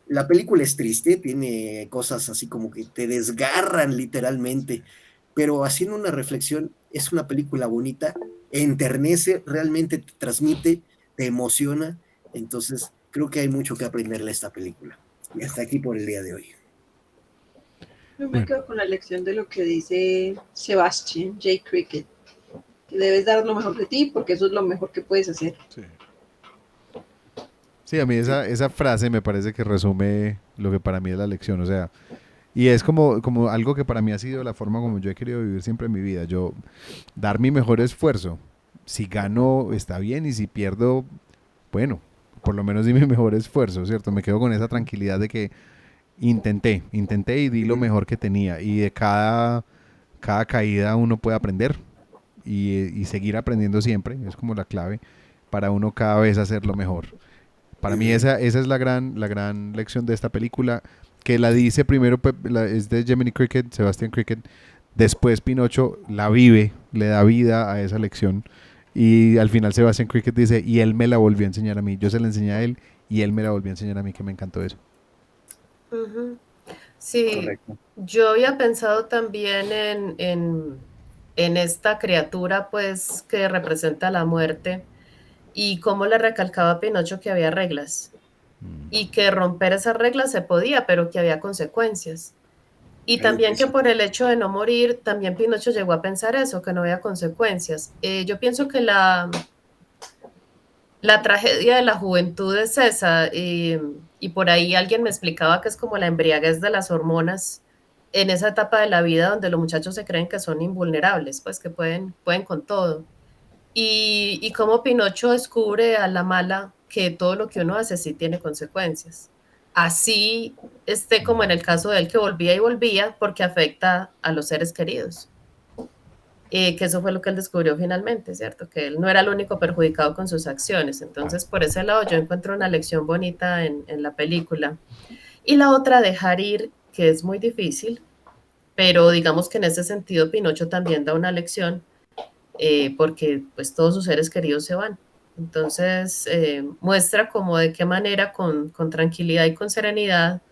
La película es triste, tiene cosas así como que te desgarran literalmente, pero haciendo una reflexión, es una película bonita, enternece, realmente te transmite, te emociona, entonces creo que hay mucho que aprenderle a esta película. Y hasta aquí por el día de hoy.
Yo me quedo con la lección de lo que dice Sebastian J. Cricket, que debes dar lo mejor de ti porque eso es lo mejor que puedes hacer.
Sí. Sí, a mí esa frase me parece que resume lo que para mí es la lección, o sea, y es como algo que para mí ha sido la forma como yo he querido vivir siempre en mi vida, yo dar mi mejor esfuerzo, si gano está bien y si pierdo, bueno, por lo menos di mi mejor esfuerzo, ¿cierto? Me quedo con esa tranquilidad de que intenté y di lo mejor que tenía y de cada caída uno puede aprender y seguir aprendiendo siempre, es como la clave para uno cada vez hacerlo mejor. Para mí esa es la gran lección de esta película, que la dice primero, es de Jiminy Cricket, Sebastian Cricket, después Pinocho la vive, le da vida a esa lección, y al final Sebastian Cricket dice, y él me la volvió a enseñar a mí, yo se la enseñé a él, y él me la volvió a enseñar a mí, que me encantó eso.
Uh-huh. Sí,
Correcto.
yo había pensado también en esta criatura pues que representa la muerte y cómo le recalcaba a Pinocho que había reglas y que romper esas reglas se podía, pero que había consecuencias. Y también que por el hecho de no morir, también Pinocho llegó a pensar eso, que no había consecuencias. Yo pienso que la tragedia de la juventud es esa, y por ahí alguien me explicaba que es como la embriaguez de las hormonas en esa etapa de la vida donde los muchachos se creen que son invulnerables, pues que pueden con todo. Y cómo Pinocho descubre a la mala que todo lo que uno hace sí tiene consecuencias. Así esté como en el caso de él que volvía y volvía porque afecta a los seres queridos. Que eso fue lo que él descubrió finalmente, ¿cierto? Que él no era el único perjudicado con sus acciones. Entonces, por ese lado, yo encuentro una lección bonita en la película. Y la otra, dejar ir, que es muy difícil, pero digamos que en ese sentido Pinocho también da una lección, porque pues todos sus seres queridos se van. Entonces, muestra como de qué manera con tranquilidad y con serenidad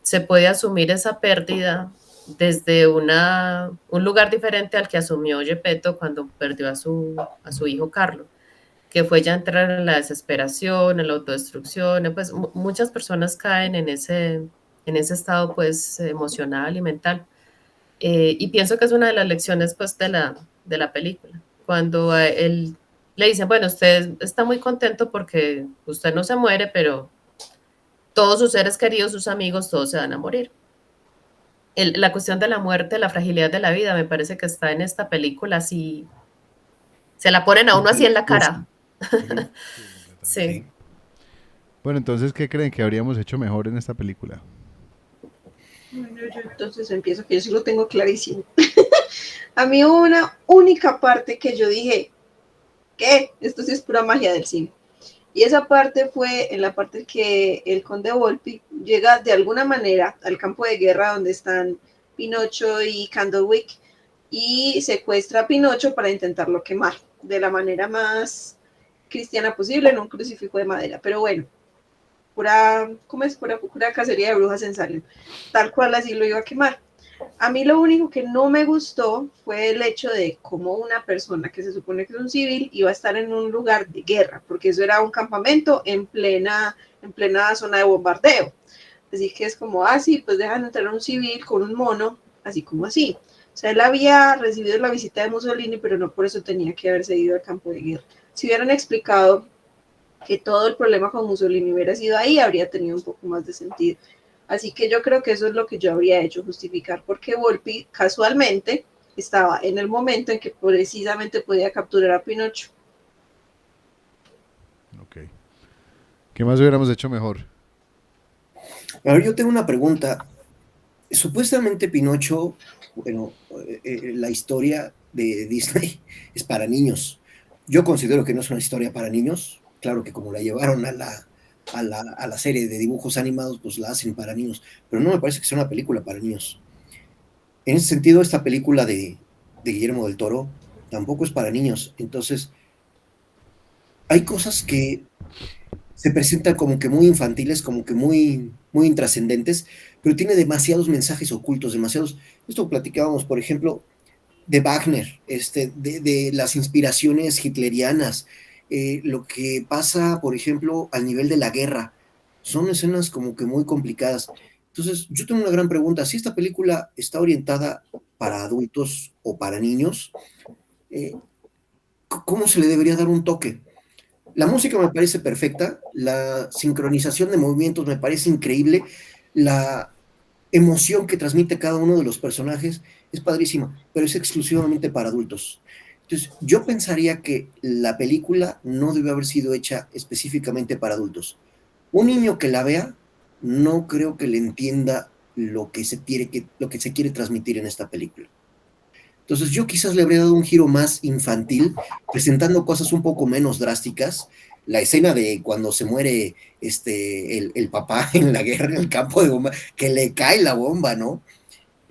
se puede asumir esa pérdida desde un lugar diferente al que asumió Gepetto cuando perdió a su hijo Carlo, que fue ya entrar en la desesperación, en la autodestrucción, pues muchas personas caen en ese estado pues emocional y mental. Y pienso que es una de las lecciones pues de la película, cuando a él le dicen, bueno, usted está muy contento porque usted no se muere, pero todos sus seres queridos, sus amigos, todos se van a morir. La cuestión de la muerte, la fragilidad de la vida, me parece que está en esta película, así se la ponen a uno así en la cara. Sí.
Bueno, entonces, ¿qué creen que habríamos hecho mejor en esta película?
Bueno, yo entonces empiezo, que yo sí lo tengo clarísimo. A mí hubo una única parte que yo dije, ¿qué? Esto sí es pura magia del cine. Y esa parte fue en la parte que el conde Volpi llega de alguna manera al campo de guerra donde están Pinocho y Candlewick, y secuestra a Pinocho para intentarlo quemar de la manera más cristiana posible en un crucifijo de madera. Pero bueno, pura cacería de brujas en Salem, tal cual así lo iba a quemar. A mí lo único que no me gustó fue el hecho de cómo una persona que se supone que es un civil iba a estar en un lugar de guerra, porque eso era un campamento en plena zona de bombardeo. Así que es como, sí, pues dejan entrar a un civil con un mono, así como así. O sea, él había recibido la visita de Mussolini, pero no por eso tenía que haberse ido al campo de guerra. Si hubieran explicado que todo el problema con Mussolini hubiera sido ahí, habría tenido un poco más de sentido. Así que yo creo que eso es lo que yo habría hecho, justificar porque Volpi casualmente estaba en el momento en que precisamente podía capturar a Pinocho.
Ok. ¿Qué más hubiéramos hecho mejor?
A ver, yo tengo una pregunta. Supuestamente Pinocho, bueno, la historia de Disney es para niños. Yo considero que no es una historia para niños. Claro que como la llevaron a la serie de dibujos animados, pues la hacen para niños. Pero no me parece que sea una película para niños. En ese sentido, esta película de Guillermo del Toro tampoco es para niños. Entonces, hay cosas que se presentan como que muy infantiles, como que muy, muy intrascendentes, pero tiene demasiados mensajes ocultos, demasiados. Esto platicábamos, por ejemplo, de Wagner, de las inspiraciones hitlerianas, lo que pasa, por ejemplo, al nivel de la guerra. Son escenas como que muy complicadas. Entonces, yo tengo una gran pregunta. Si esta película está orientada para adultos o para niños, eh, ¿cómo se le debería dar un toque? La música me parece perfecta, la sincronización de movimientos me parece increíble, la emoción que transmite cada uno de los personajes es padrísima, pero es exclusivamente para adultos. Entonces, yo pensaría que la película no debe haber sido hecha específicamente para adultos. Un niño que la vea, no creo que le entienda lo que se quiere transmitir en esta película. Entonces yo quizás le habría dado un giro más infantil, presentando cosas un poco menos drásticas. La escena de cuando se muere el papá en la guerra, en el campo de bomba, que le cae la bomba, ¿no?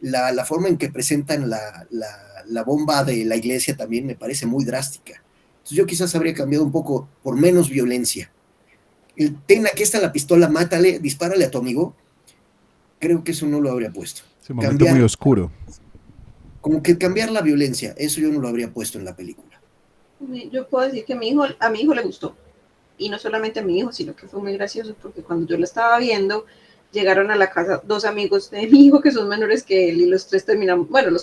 La forma en que presentan la bomba de la iglesia también me parece muy drástica. Entonces yo quizás habría cambiado un poco por menos violencia. Ten aquí está la pistola, mátale, dispárale a tu amigo. Creo que eso no lo habría puesto.
Es un momento muy oscuro.
Como que cambiar la violencia, eso yo no lo habría puesto en la película.
Yo puedo decir que a mi hijo le gustó. Y no solamente a mi hijo, sino que fue muy gracioso porque cuando yo la estaba viendo, llegaron a la casa 2 amigos de mi hijo que son menores que él y los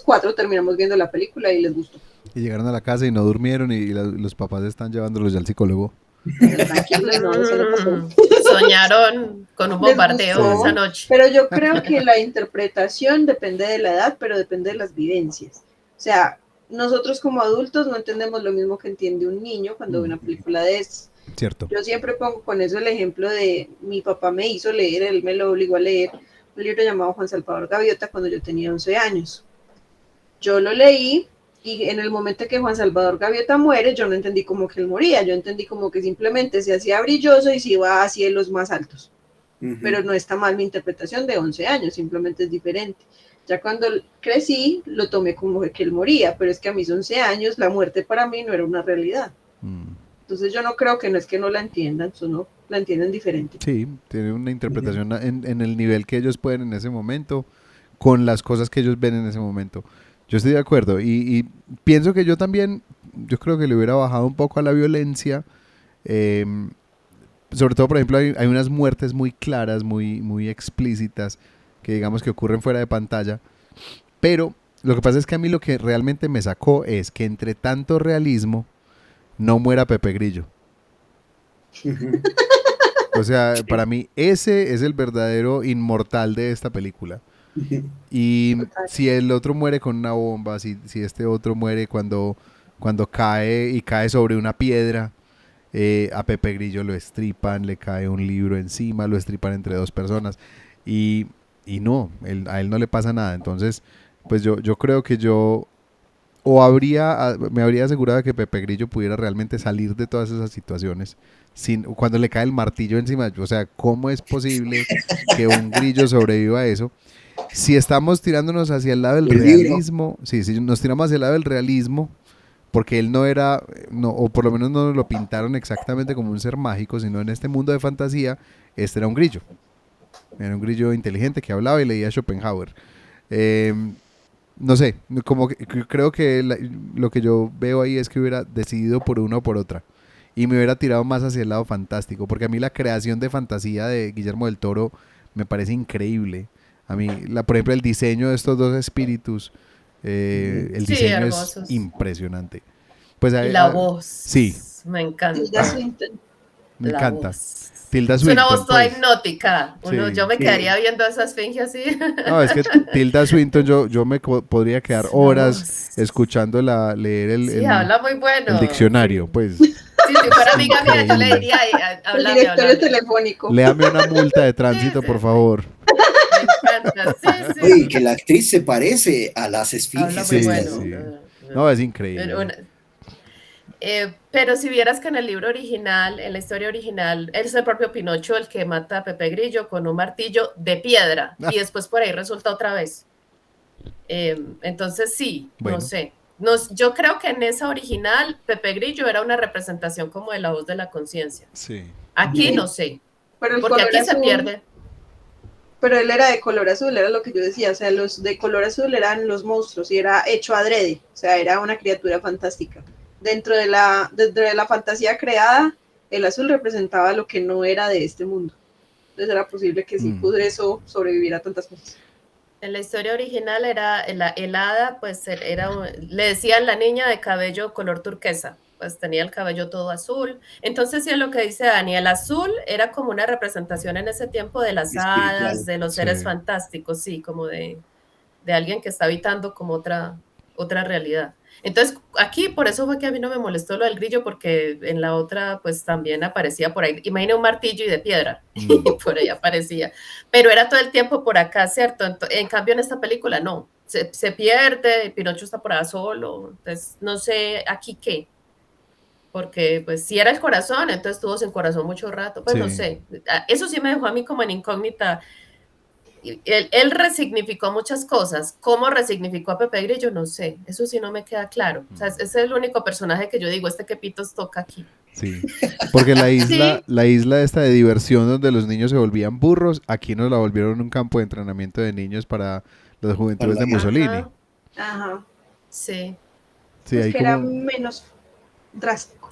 4 terminamos viendo la película y les gustó.
Y llegaron a la casa y no durmieron y los papás están llevándolos ya al psicólogo.
Soñaron con un bombardeo esa noche.
Pero yo creo que la interpretación depende de la edad, pero depende de las vivencias. O sea, nosotros como adultos no entendemos lo mismo que entiende un niño cuando ve una película de estas.
Cierto.
Yo siempre pongo con eso el ejemplo de mi papá me hizo leer, él me lo obligó a leer un libro llamado Juan Salvador Gaviota cuando yo tenía 11 años. Yo lo leí y en el momento que Juan Salvador Gaviota muere, yo no entendí como que él moría, yo entendí como que simplemente se hacía brilloso y se iba a cielos más altos. Pero no está mal mi interpretación de 11 años, simplemente es diferente. Ya cuando crecí, lo tomé como que él moría, pero es que a mis 11 años la muerte para mí no era una realidad. Entonces yo no creo que no es que no la entiendan, solo la entienden diferente.
Sí, tiene una interpretación en el nivel que ellos pueden en ese momento, con las cosas que ellos ven en ese momento. Yo estoy de acuerdo y pienso que yo también, yo creo que le hubiera bajado un poco a la violencia. Sobre todo, por ejemplo, hay unas muertes muy claras, muy, muy explícitas, que digamos que ocurren fuera de pantalla. Pero lo que pasa es que a mí lo que realmente me sacó es que entre tanto realismo no muera Pepe Grillo. O sea, para mí ese es el verdadero inmortal de esta película. Y si el otro muere con una bomba, si este otro muere cuando cae sobre una piedra, a Pepe Grillo lo estripan, le cae un libro encima, lo estripan entre 2 personas y no, a él no le pasa nada. Entonces, pues yo creo que me habría asegurado de que Pepe Grillo pudiera realmente salir de todas esas situaciones cuando le cae el martillo encima. O sea, ¿cómo es posible que un grillo sobreviva a eso? si estamos tirándonos hacia el lado del
El libro.
realismo, sí, si nos tiramos hacia el lado del realismo, porque él no era, no, o por lo menos no lo pintaron exactamente como un ser mágico, sino en este mundo de fantasía, este era un grillo. Era un grillo inteligente que hablaba y leía Schopenhauer. Eh, no sé, como que, creo que lo que yo veo ahí es que hubiera decidido por una o por otra. Y me hubiera tirado más hacia el lado fantástico, porque a mí la creación de fantasía de Guillermo del Toro me parece increíble. A mí, por ejemplo, el diseño de estos dos espíritus, el
Sí,
diseño
hermosos.
es impresionante. Pues,
Y la voz.
sí,
Me
Tilda
encanta.
Swinton.
me
La
encanta.
voz.
Tilda
Es una
Swinton,
voz toda
pues.
hipnótica.
Sí.
Yo me
Sí.
quedaría viendo a esa esfinge así.
No, es que Tilda Swinton, yo me podría quedar
Es una
horas
voz.
escuchándola leer
Sí, habla muy bueno.
el diccionario, pues.
Sí, si fuera amiga mía, yo le
Increíble.
diría,
El
háblame,
directorio
háblame.
telefónico.
Léame una multa de tránsito,
Sí,
por
sí.
favor.
Me encanta, sí,
Oye,
sí.
que la actriz se parece a las
Habla
esfinges
muy
Sí,
estas,
bueno.
sí. No, es increíble.
Pero si vieras que en el libro original, en la historia original, es el propio Pinocho el que mata a Pepe Grillo con un martillo de piedra y después por ahí resulta otra vez. Entonces sí,
Bueno.
no sé. Yo creo que en esa original Pepe Grillo era una representación como de la voz de la conciencia.
Sí.
Aquí
Sí.
no sé,
Pero el
porque
color
aquí se
azul,
pierde.
pero él era de color azul, era lo que yo decía, o sea, los de color azul eran los monstruos y era hecho adrede, o sea, era una criatura fantástica. Dentro de la fantasía creada, el azul representaba lo que no era de este mundo. Entonces era posible que sí pudiera eso sobrevivir a tantas cosas.
En la historia original era el hada, pues le decían la niña de cabello color turquesa, pues tenía el cabello todo azul. Entonces sí es lo que dice Dani, el azul era como una representación en ese tiempo de las
espiritual.
hadas, de los seres
Sí.
fantásticos, sí, como de alguien que está habitando como otra realidad. Entonces, aquí por eso fue que a mí no me molestó lo del grillo, porque en la otra pues también aparecía por ahí, imagina un martillo y de piedra, y por ahí aparecía, pero era todo el tiempo por acá, ¿cierto? En cambio en esta película no, se pierde, Pinocho está por allá solo, entonces no sé aquí qué, porque pues si era el corazón, entonces estuvo sin corazón mucho rato, pues
Sí.
no sé, eso sí me dejó a mí como en incógnita. Él resignificó muchas cosas. ¿Cómo resignificó a Pepe Grillo? No sé. Eso sí no me queda claro. O sea, ese es el único personaje que yo digo, que pitos toca aquí.
Sí, porque
Sí.
la isla esta de diversión donde los niños se volvían burros, aquí nos la volvieron un campo de entrenamiento de niños para las juventudes de Mussolini.
Ajá.
Sí.
Sí,
Pues
ahí
que era
como...
menos drástico.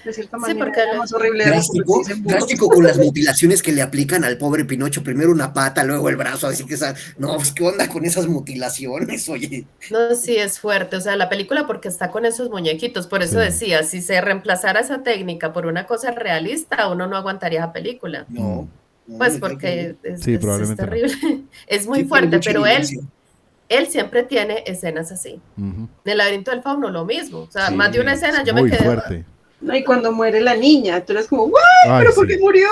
De cierta
Sí,
manera
porque
era más horrible de
Drástico,
convertirse en burro.
drástico con las mutilaciones que le aplican al pobre Pinocho. Primero una pata, luego el brazo, así que no, pues qué onda con esas mutilaciones, oye.
no, sí es fuerte. O sea, la película porque está con esos muñequitos. Por eso
Sí.
decía, si se reemplazara esa técnica por una cosa realista, uno no aguantaría esa película.
No.
Pues porque
Sí,
es
probablemente no.
terrible. Es muy
Sí, tiene
fuerte,
mucha
pero
violencia.
él siempre tiene escenas así.
Ujú.
En el laberinto del fauno lo mismo. O sea,
Sí,
más de una escena
es
yo me
muy
quedé.
fuerte.
No, y cuando muere la niña, tú eres como, ¡guay!
Ay,
¿Pero por
sí.
qué murió?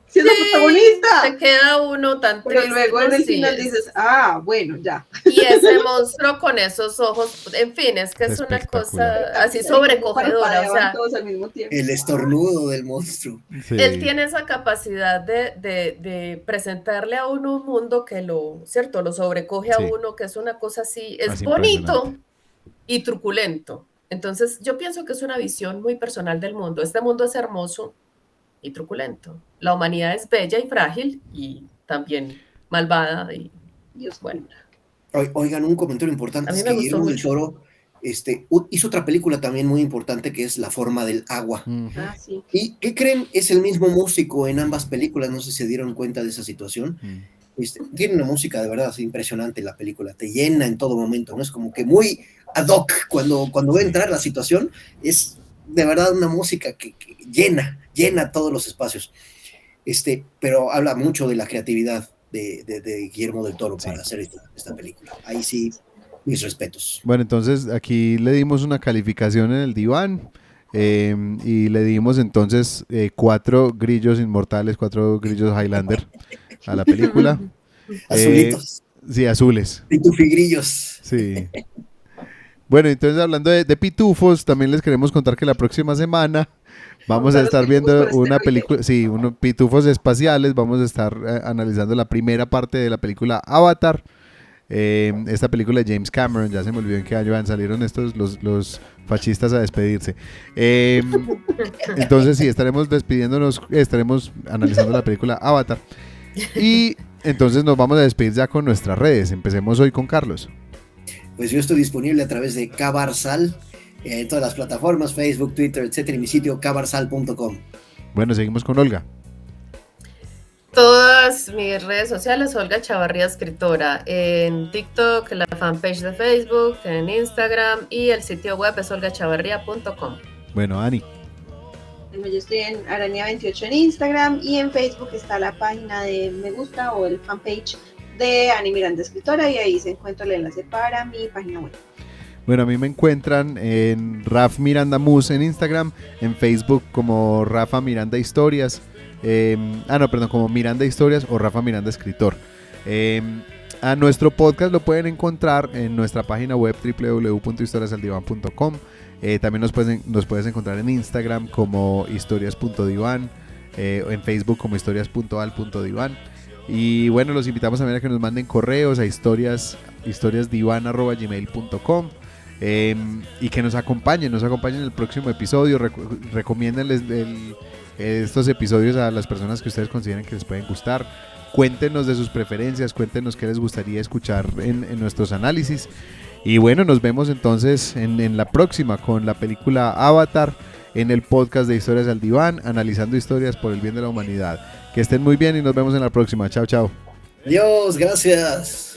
Si es la
Se
protagonista.
queda uno tan
Pero
triste.
luego en
¿no?
el
Sí,
final dices, ah, bueno, ya.
y ese monstruo con esos ojos, en fin, es que es una
Espectacular.
cosa así
Y como
sobrecogedora. O
parpadeaban
sea,
todos al mismo tiempo.
El estornudo del monstruo.
Sí.
él tiene esa capacidad de presentarle a uno un mundo que ¿cierto? Lo sobrecoge a
Sí.
uno, que es una cosa así, es
Es
bonito
impresionante.
y truculento. Entonces, yo pienso que es una visión muy personal del mundo. Este mundo es hermoso y truculento. La humanidad es bella y frágil y también malvada y
Dios,
bueno.
Oigan, un comentario importante
A mí
es
me
que
gustó
Guillermo del
mucho.
Toro hizo otra película también muy importante que es La forma del agua.
Ujú.
Ah, sí.
¿Y qué creen? Es el mismo músico en ambas películas, no sé si se dieron cuenta de esa situación. Tiene una música de verdad impresionante la película, te llena en todo momento, ¿no? Es como que muy ad hoc cuando va a
Sí.
entrar la situación, es de verdad una música que llena todos los espacios. Pero habla mucho de la creatividad de Guillermo del Toro
Sí.
para hacer esta película. Ahí sí, mis respetos.
Bueno, entonces aquí le dimos una calificación en el diván y le dimos entonces 4 grillos inmortales, 4 grillos Highlander a la película.
Azulitos,
Sí, azules.
pitufigrillos.
Sí. Bueno, entonces hablando de pitufos, también les queremos contar que la próxima semana vamos a estar viendo una película, sí, unos pitufos espaciales, vamos a estar analizando la primera parte de la película Avatar. esta película de James Cameron, ya se me olvidó en qué año salieron estos los fascistas a despedirse. Entonces sí, estaremos despidiéndonos, estaremos analizando la película Avatar. Y entonces nos vamos a despedir ya con nuestras redes. Empecemos hoy con Carlos.
Pues yo estoy disponible a través de Cabarsal, en todas las plataformas, Facebook, Twitter, etcétera, y mi sitio cabarsal.com.
Bueno, seguimos con Olga.
Todas mis redes sociales, Olga Chavarría Escritora, en TikTok, la fanpage de Facebook, en Instagram y el sitio web es olgachavarría.com.
Bueno, Ani.
Bueno, yo estoy en Araña28 en Instagram y en Facebook está la página de me gusta o el fanpage de Ani Miranda Escritora y ahí se encuentra el enlace para mi página web.
Bueno, a mí me encuentran en Raf Miranda Mus en Instagram, en Facebook como Rafa Miranda Historias. Como Miranda Historias o Rafa Miranda Escritor. A nuestro podcast lo pueden encontrar en nuestra página web www.historiasaldivan.com. También nos puedes encontrar en Instagram como historias.divan, en Facebook como historias.al.divan. Y bueno, los invitamos también a que nos manden correos a historiasdivan@gmail.com. Y que nos acompañen en el próximo episodio. Recomiéndenles estos episodios a las personas que ustedes consideren que les pueden gustar. Cuéntenos de sus preferencias, cuéntenos qué les gustaría escuchar en nuestros análisis. Y bueno, nos vemos entonces en la próxima con la película Avatar, en el podcast de Historias al Diván, analizando historias por el bien de la humanidad. Que estén muy bien y nos vemos en la próxima. Chao, chao.
Adiós, gracias.